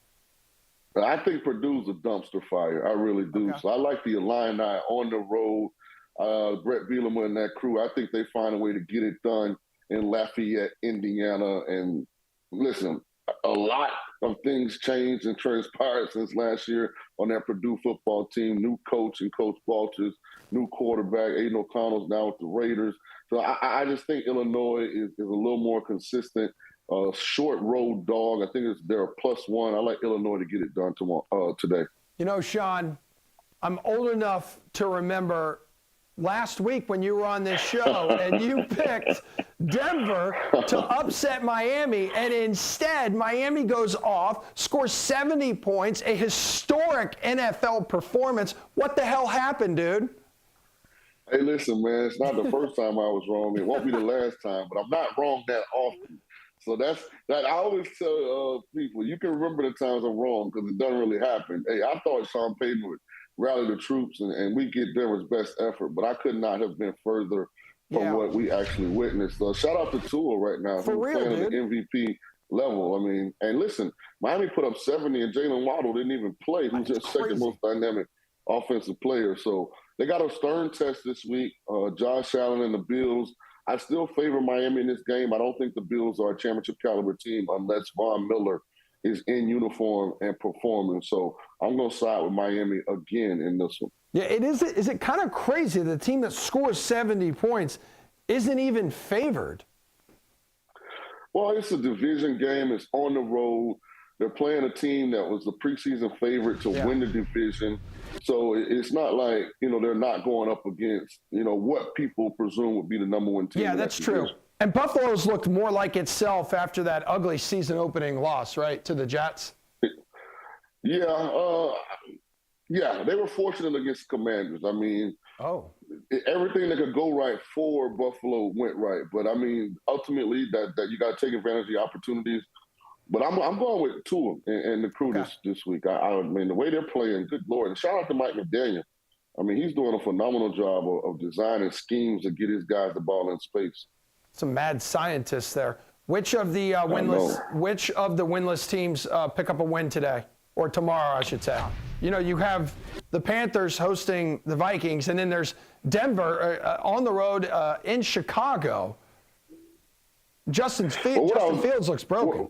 I think Purdue's a dumpster fire. I really do. Okay. So I like the Illini on the road. Brett Bielema and that crew, I think they find a way to get it done in Lafayette, Indiana. And listen, a lot of things changed and transpired since last year on that Purdue football team. New coach and Coach Walters, new quarterback. Aiden O'Connell's now with the Raiders. So I just think Illinois is a little more consistent. Short road dog. I think they're a +1. I like Illinois to get it done today. Sean, I'm old enough to remember last week when you were on this show and you picked Denver to upset Miami, and instead Miami goes off, scores 70 points, a historic NFL performance. What the hell happened, dude? Hey, listen, man, it's not the first time I was wrong. It won't be the last time, but I'm not wrong that often. So that I always tell people, you can remember the times I'm wrong because it doesn't really happen. Hey, I thought Sean Payton would rally the troops and we get Denver's best effort, but I could not have been further from what we actually witnessed. So shout out to Tua right now, who's playing at the MVP level. I mean, and listen, Miami put up 70 and Jalen Waddle didn't even play, who's their second most dynamic offensive player. So they got a stern test this week. Josh Allen and the Bills. I still favor Miami in this game. I don't think the Bills are a championship caliber team unless Von Miller is in uniform and performing. So I'm going to side with Miami again in this one. Yeah, it is. Is it kind of crazy the team that scores 70 points isn't even favored? Well, it's a division game. It's on the road. They're playing a team that was the preseason favorite to win the division. So it's not like, they're not going up against, what people presume would be the number one team. Yeah, that's true. And Buffalo's looked more like itself after that ugly season opening loss, right, to the Jets? Yeah, they were fortunate against the Commanders. I mean, everything that could go right for Buffalo went right. But, I mean, ultimately that you got to take advantage of the opportunities. But I'm going with Tua and the crew this week. I mean, the way they're playing, good Lord. And shout out to Mike McDaniel. I mean, he's doing a phenomenal job of designing schemes to get his guys the ball in space. Some mad scientists there. Which of the winless teams pick up a win today? Or tomorrow, I should say. You have the Panthers hosting the Vikings, and then there's Denver on the road in Chicago. Justin Fields looks broken.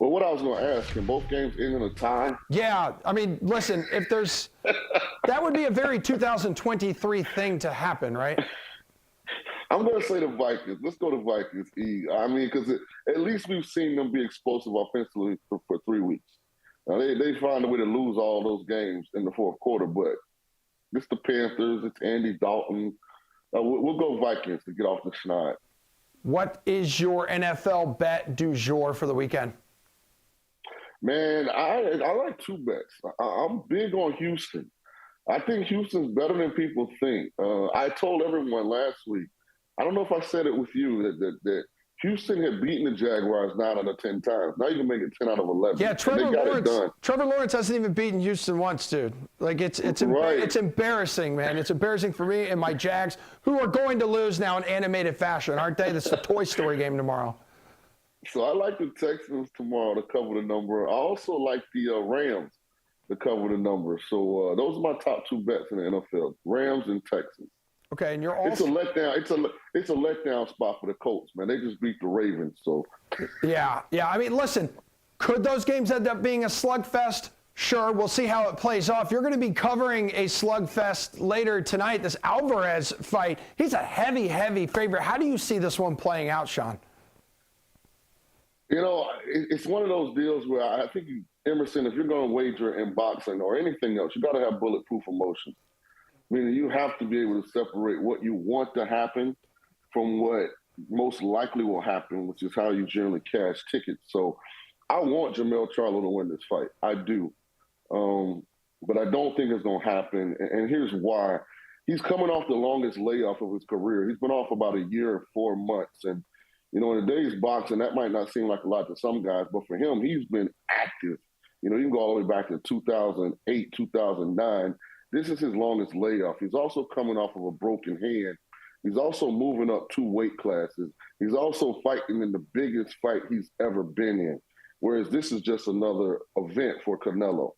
Well, what I was going to ask, can both games end in a tie? Yeah, I mean, listen, if there's that would be a very 2023 thing to happen, right? I'm going to say the Vikings. Let's go to Vikings. I mean, because at least we've seen them be explosive offensively for 3 weeks. Now, they find a way to lose all those games in the fourth quarter, but it's the Panthers, it's Andy Dalton. We'll go Vikings to get off the schneid. What is your NFL bet du jour for the weekend? Man, I like two bets. I'm big on Houston. I think Houston's better than people think. I told everyone last week, I don't know if I said it with you, that Houston had beaten the Jaguars 9 out of 10 times. Now you can make it 10 out of 11. Yeah, Trevor Lawrence hasn't even beaten Houston once, dude. Like, it's embarrassing, man. It's embarrassing for me and my Jags, who are going to lose now in animated fashion, aren't they? This is a Toy Story game tomorrow. So I like the Texans tomorrow to cover the number. I also like the Rams to cover the number. So those are my top two bets in the NFL: Rams and Texans. Okay, and you're also it's a letdown. It's a letdown spot for the Colts, man. They just beat the Ravens. So yeah. I mean, listen, could those games end up being a slugfest? Sure, we'll see how it plays off. You're going to be covering a slugfest later tonight. This Alvarez fight. He's a heavy favorite. How do you see this one playing out, Sean? It's one of those deals where I think, Emerson, if you're going to wager in boxing or anything else, you got to have bulletproof emotions. Meaning you have to be able to separate what you want to happen from what most likely will happen, which is how you generally cash tickets. So I want Jermell Charlo to win this fight. I do. But I don't think it's going to happen. And here's why. He's coming off the longest layoff of his career. He's been off about a year and 4 months. And in today's boxing, that might not seem like a lot to some guys, but for him, he's been active. You can go all the way back to 2008, 2009. This is his longest layoff. He's also coming off of a broken hand. He's also moving up 2 weight classes. He's also fighting in the biggest fight he's ever been in, whereas this is just another event for Canelo.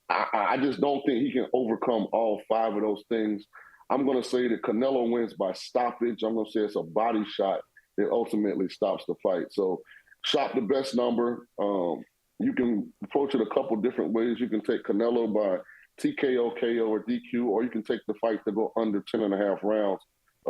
I just don't think he can overcome all 5 of those things. I'm going to say that Canelo wins by stoppage. I'm going to say it's a body shot that ultimately stops the fight. So shop the best number. You can approach it a couple different ways. You can take Canelo by TKO, KO, or DQ, or you can take the fight to go under 10.5 rounds.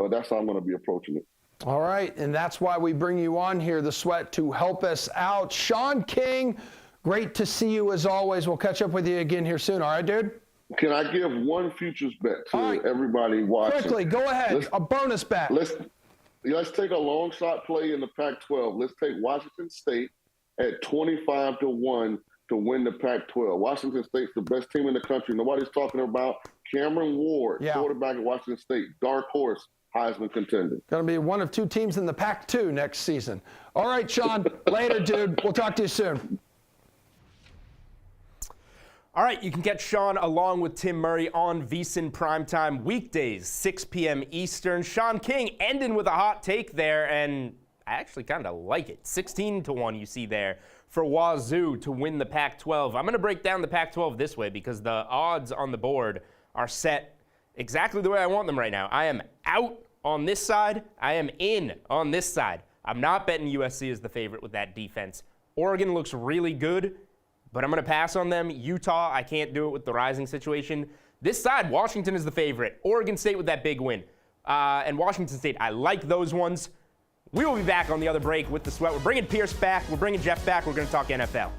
That's how I'm going to be approaching it. All right, and that's why we bring you on here, The Sweat, to help us out. Sean King, great to see you as always. We'll catch up with you again here soon. All right, dude? Can I give one futures bet to everybody watching? Quickly, go ahead. A bonus bet. Let's take a long shot play in the Pac-12. Let's take Washington State at 25-1 to win the Pac-12. Washington State's the best team in the country. Nobody's talking about Cameron Ward, quarterback at Washington State, dark horse, Heisman contender. Going to be one of two teams in the Pac-2 next season. All right, Sean. Later, dude. We'll talk to you soon. All right, you can catch Sean along with Tim Murray on VSiN Primetime weekdays, 6 p.m. Eastern. Sean King ending with a hot take there, and I actually kind of like it. 16-1 you see there for Wazoo to win the Pac-12. I'm going to break down the Pac-12 this way because the odds on the board are set exactly the way I want them right now. I am out on this side. I am in on this side. I'm not betting USC as the favorite with that defense. Oregon looks really good, but I'm going to pass on them. Utah, I can't do it with the rising situation. This side, Washington is the favorite. Oregon State with that big win. And Washington State, I like those ones. We will be back on the other break with the sweat. We're bringing Pierce back. We're bringing Jeff back. We're going to talk NFL.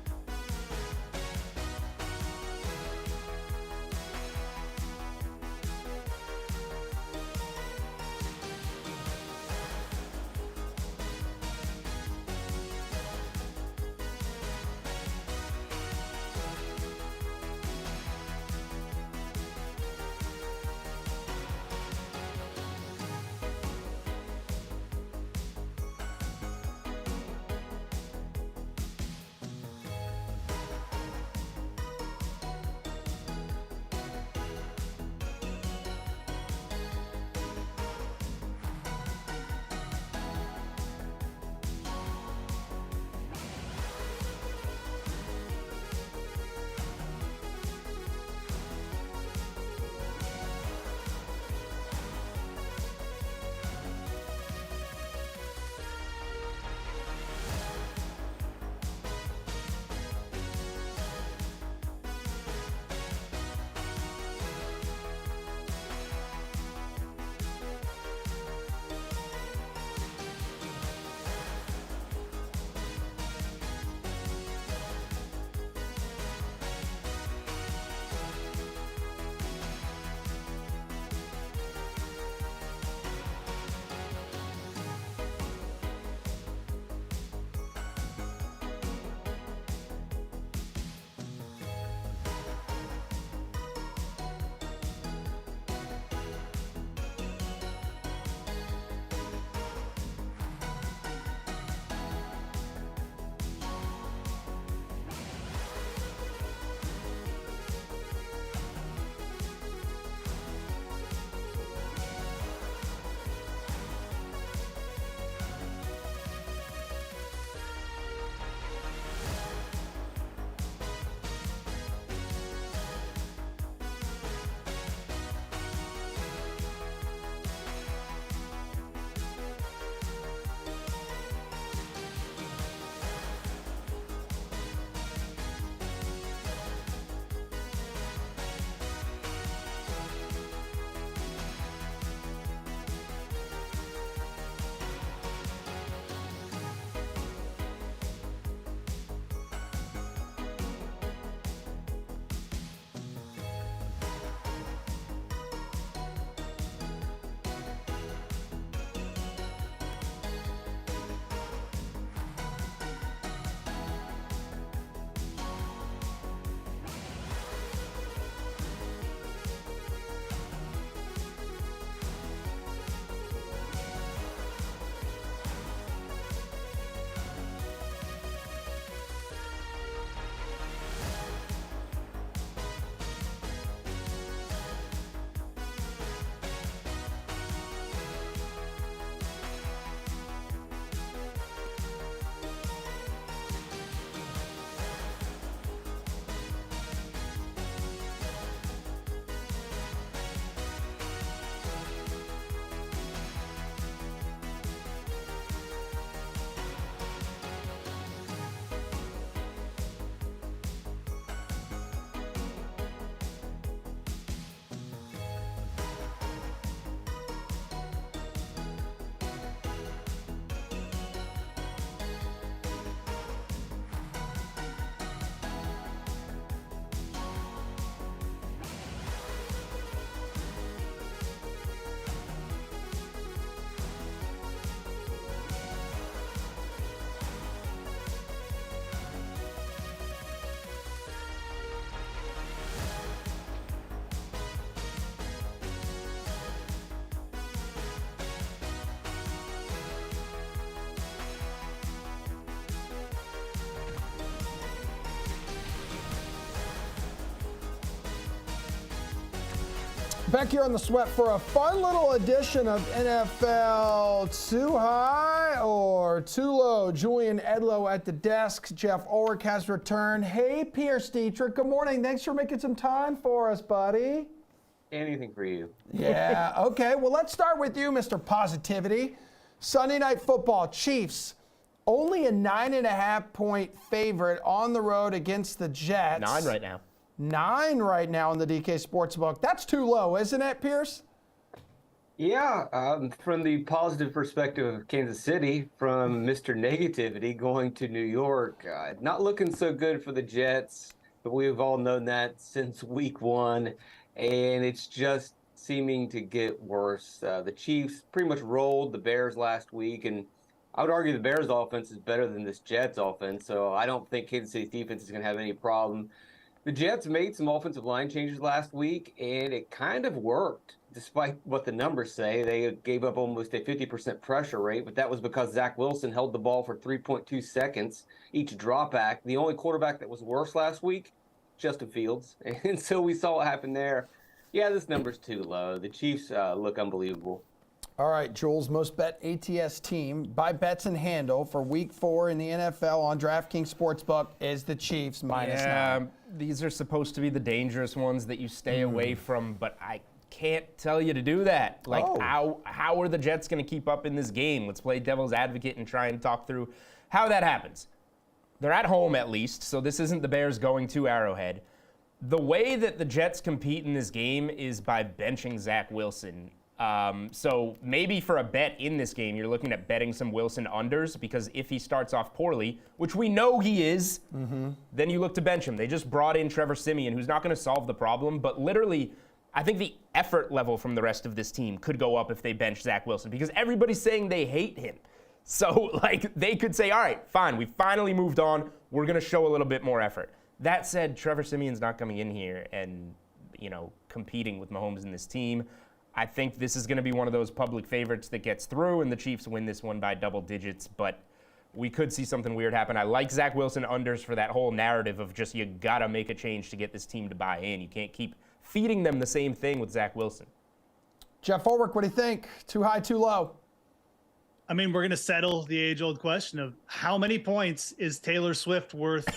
Back here on the Sweat for a fun little edition of NFL Too High or Too Low. Julian Edlow at the desk. Jeff Ulrich has returned. Hey, Pierce Dietrich. Good morning. Thanks for making some time for us, buddy. Anything for you. Yeah, okay. Well, let's start with you, Mr. Positivity. Sunday Night Football, Chiefs. Only a 9.5-point favorite on the road against the Jets. 9 right now. 9 right now in the DK Sportsbook. That's too low, isn't it, Pierce? Yeah, from the positive perspective of Kansas City, from Mr. Negativity going to New York, not looking so good for the Jets, but we've all known that since week 1, and it's just seeming to get worse. The Chiefs pretty much rolled the Bears last week, and I would argue the Bears' offense is better than this Jets' offense, so I don't think Kansas City's defense is going to have any problem. The Jets made some offensive line changes last week, and it kind of worked, despite what the numbers say. They gave up almost a 50% pressure rate, but that was because Zach Wilson held the ball for 3.2 seconds each drop back. The only quarterback that was worse last week, Justin Fields. And so we saw what happened there. Yeah, this number's too low. The Chiefs look unbelievable. All right, Jules, most bet ATS team by bets and handle for week 4 in the NFL on DraftKings Sportsbook is the Chiefs -9. These are supposed to be the dangerous ones that you stay away from, but I can't tell you to do that. Like, how are the Jets going to keep up in this game? Let's play devil's advocate and try and talk through how that happens. They're at home at least, so this isn't the Bears going to Arrowhead. The way that the Jets compete in this game is by benching Zach Wilson. So maybe for a bet in this game, you're looking at betting some Wilson unders, because if he starts off poorly, which we know he is, then you look to bench him. They just brought in Trevor Siemian, who's not going to solve the problem, but literally, I think the effort level from the rest of this team could go up if they bench Zach Wilson, because everybody's saying they hate him. So, like, they could say, all right, fine, we finally moved on. We're going to show a little bit more effort. That said, Trevor Siemian's not coming in here and, competing with Mahomes in this team. I think this is going to be one of those public favorites that gets through, and the Chiefs win this one by double digits, but we could see something weird happen. I like Zach Wilson unders for that whole narrative of just you got to make a change to get this team to buy in. You can't keep feeding them the same thing with Zach Wilson. Jeff Ulrich, what do you think? Too high, too low? I mean, we're going to settle the age-old question of how many points is Taylor Swift worth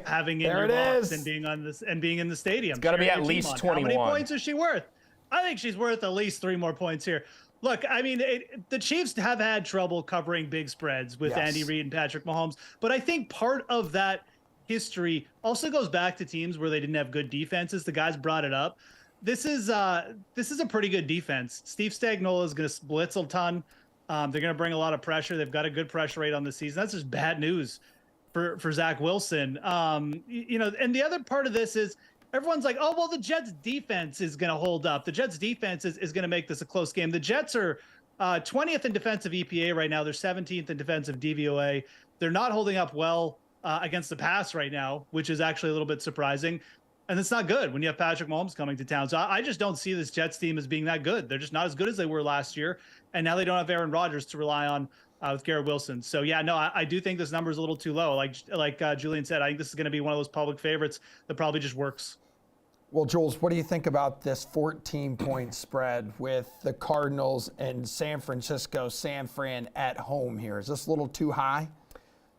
having in your box and being on this and being in the stadium? It's got to be at least 21. How many points is she worth? I think she's worth at least 3 more points here. Look, I mean, the Chiefs have had trouble covering big spreads with Andy Reid and Patrick Mahomes, but I think part of that history also goes back to teams where they didn't have good defenses. The guys brought it up. This is a pretty good defense. Steve Spagnuolo is going to blitz a ton. They're going to bring a lot of pressure. They've got a good pressure rate on the season. That's just bad news for Zach Wilson. And the other part of this is, everyone's like, oh, well, the Jets' defense is going to hold up. The Jets' defense is going to make this a close game. The Jets are 20th in defensive EPA right now. They're 17th in defensive DVOA. They're not holding up well against the pass right now, which is actually a little bit surprising. And it's not good when you have Patrick Mahomes coming to town. So I just don't see this Jets team as being that good. They're just not as good as they were last year. And now they don't have Aaron Rodgers to rely on with Garrett Wilson. So, yeah, no, I do think this number is a little too low. Like Julian said, I think this is going to be one of those public favorites that probably just works. Well, Jules, what do you think about this 14-point spread with the Cardinals and San Francisco, San Fran at home here? Is this a little too high?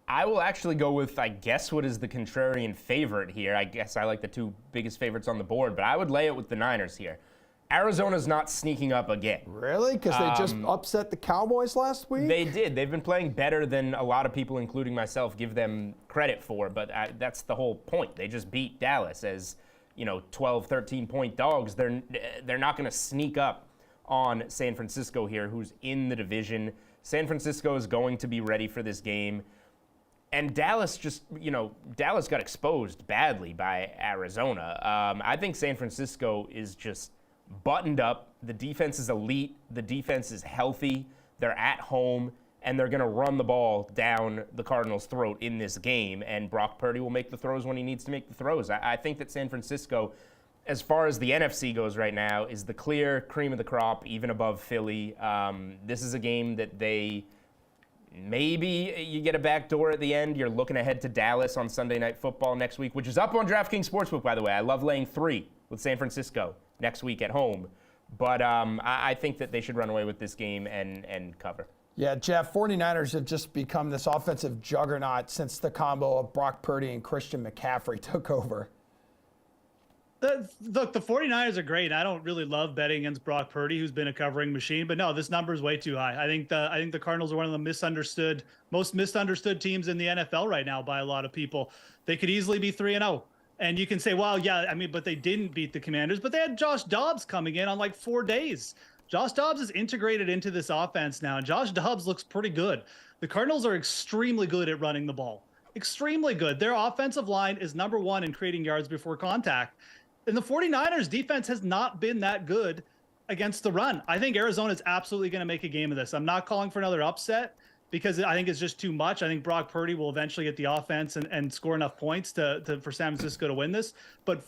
I will actually go with, I guess, what is the contrarian favorite here. I guess I like the 2 biggest favorites on the board, but I would lay it with the Niners here. Arizona's not sneaking up again. Really? Because they just upset the Cowboys last week? They did. They've been playing better than a lot of people, including myself, give them credit for, but that's the whole point. They just beat Dallas as 12, 13-point dogs. They're not going to sneak up on San Francisco here, who's in the division. San Francisco is going to be ready for this game. And Dallas Dallas got exposed badly by Arizona. I think San Francisco is just buttoned up. The defense is elite. The defense is healthy. They're at home, and they're going to run the ball down the Cardinals' throat in this game, and Brock Purdy will make the throws when he needs to make the throws. I think that San Francisco, as far as the NFC goes right now, is the clear cream of the crop, even above Philly. This is a game that maybe you get a back door at the end. You're looking ahead to Dallas on Sunday Night Football next week, which is up on DraftKings Sportsbook, by the way. I love laying 3 with San Francisco next week at home. But I think that they should run away with this game and cover. Yeah, Jeff, 49ers have just become this offensive juggernaut since the combo of Brock Purdy and Christian McCaffrey took over. Look, the 49ers are great. I don't really love betting against Brock Purdy, who's been a covering machine, but no, this number is way too high. I think the Cardinals are one of the most misunderstood teams in the NFL right now by a lot of people. They could easily be 3-0. And you can say, well, yeah, I mean, but they didn't beat the Commanders, but they had Josh Dobbs coming in on like 4 days. Josh Dobbs is integrated into this offense now, and Josh Dobbs looks pretty good. The Cardinals are extremely good at running the ball. Extremely good. Their offensive line is number 1 in creating yards before contact. And the 49ers defense has not been that good against the run. I think Arizona is absolutely going to make a game of this. I'm not calling for another upset because I think it's just too much. I think Brock Purdy will eventually get the offense and score enough points for San Francisco to win this. But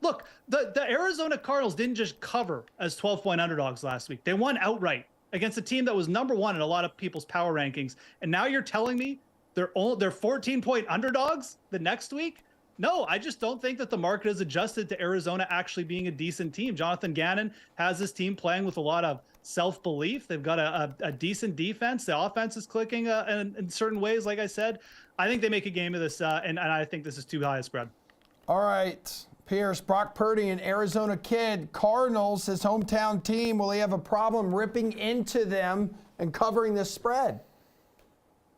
look, the Arizona Cardinals didn't just cover as 12-point underdogs last week. They won outright against a team that was number 1 in a lot of people's power rankings. And now you're telling me they're 14-point underdogs the next week? No, I just don't think that the market has adjusted to Arizona actually being a decent team. Jonathan Gannon has this team playing with a lot of self-belief. They've got a decent defense. The offense is clicking in certain ways, like I said. I think they make a game of this, and I think this is too high a spread. All right, Pierce, Brock Purdy, an Arizona kid. Cardinals, his hometown team, will he have a problem ripping into them and covering this spread?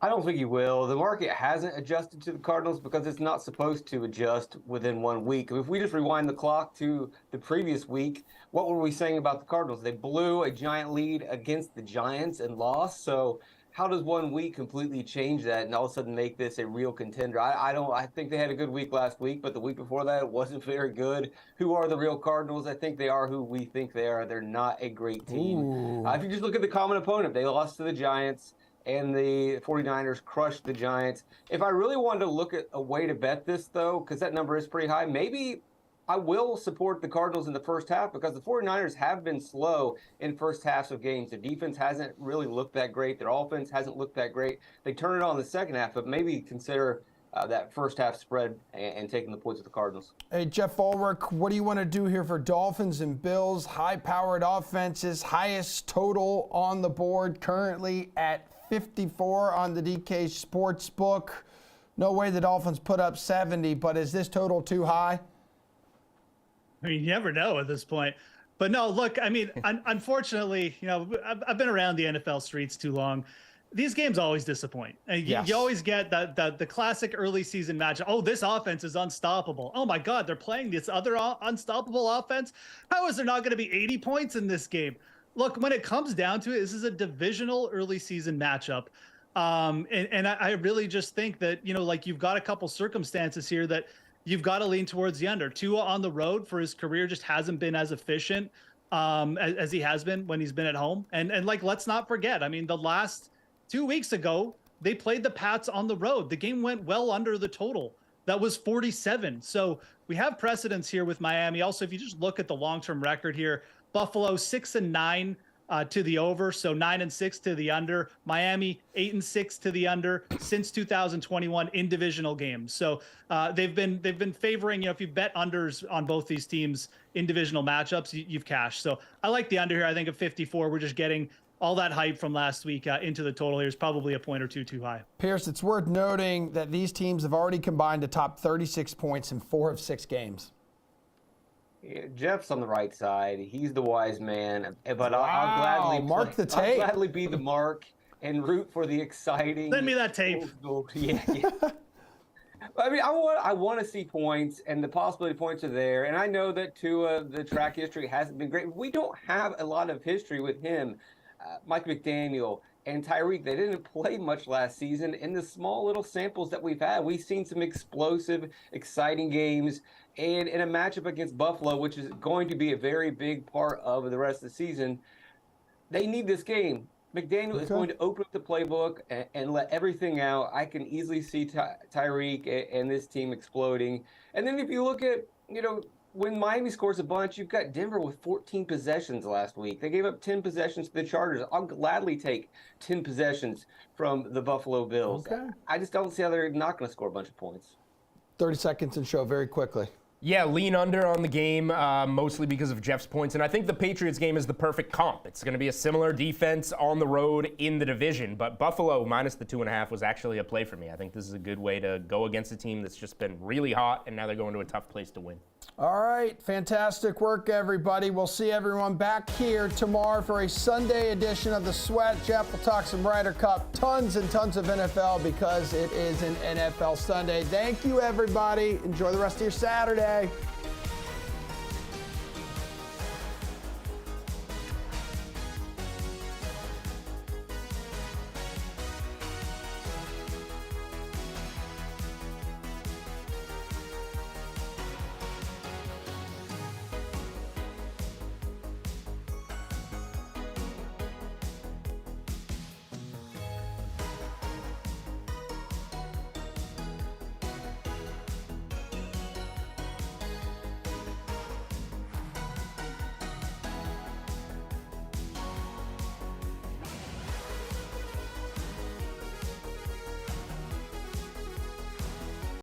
I don't think he will. The market hasn't adjusted to the Cardinals because it's not supposed to adjust within 1 week. If we just rewind the clock to the previous week, what were we saying about the Cardinals? They blew a giant lead against the Giants and lost. So how does 1 week completely change that and all of a sudden make this a real contender? I think they had a good week last week, but the week before that it wasn't very good. Who are the real Cardinals? I think they are who we think they are. They're not a great team. If you just look at the common opponent, they lost to the Giants. And the 49ers crushed the Giants. If I really wanted to look at a way to bet this, though, because that number is pretty high, maybe I will support the Cardinals in the first half because the 49ers have been slow in first halves of games. The defense hasn't really looked that great. Their offense hasn't looked that great. They turn it on in the second half, but maybe consider that first half spread and taking the points of the Cardinals. Hey, Jeff Ulrich, what do you want to do here for Dolphins and Bills? High-powered offenses, highest total on the board currently at 54 on the DK Sportsbook. No way the Dolphins put up 70, but is this total too high? I mean, you never know at this point. But no, look, I mean, unfortunately, I've been around the NFL streets too long. These games always disappoint. You always get the classic early season match. Oh, this offense is unstoppable. Oh my God, they're playing this other unstoppable offense. How is there not going to be 80 points in this game? Look, when it comes down to it, this is a divisional early season matchup. And I really just think that, like you've got a couple circumstances here that you've got to lean towards the under. Tua on the road for his career just hasn't been as efficient as he has been when he's been at home. And like, let's not forget, I mean, the last 2 weeks ago, they played the Pats on the road. The game went well under the total. That was 47. So we have precedence here with Miami. Also, if you just look at the long-term record here, Buffalo 6-9 to the over, so 9-6 to the under. Miami 8-6 to the under since 2021 in divisional games. So they've been favoring. If you bet unders on both these teams in divisional matchups, you've cashed. So I like the under here. I think at 54, we're just getting all that hype from last week into the total here is probably a point or two too high. Pierce, it's worth noting that these teams have already combined to top 36 points in 4 of 6 games. Yeah, Jeff's on the right side. He's the wise man. But I'll gladly be the mark and root for the exciting. Send me that tape. Yeah. I mean, I want to see points, and the possibility points are there. And I know that Tua, the track history hasn't been great. We don't have a lot of history with him. Mike McDaniel and Tyreek, they didn't play much last season. In the small little samples that we've had, we've seen some explosive, exciting games. And in a matchup against Buffalo, which is going to be a very big part of the rest of the season, they need this game. McDaniel is going to open up the playbook and let everything out. I can easily see Tyreek and this team exploding. And then if you look at, when Miami scores a bunch, you've got Denver with 14 possessions last week. They gave up 10 possessions to the Chargers. I'll gladly take 10 possessions from the Buffalo Bills. Okay. I just don't see how they're not going to score a bunch of points. 30 seconds and show very quickly. Yeah, lean under on the game, mostly because of Jeff's points. And I think the Patriots game is the perfect comp. It's going to be a similar defense on the road in the division. But Buffalo minus the 2.5 was actually a play for me. I think this is a good way to go against a team that's just been really hot, and now they're going to a tough place to win. All right, fantastic work, everybody. We'll see everyone back here tomorrow for a Sunday edition of The Sweat. Jeff will talk some Ryder Cup, tons and tons of NFL because it is an NFL Sunday. Thank you, everybody. Enjoy the rest of your Saturday.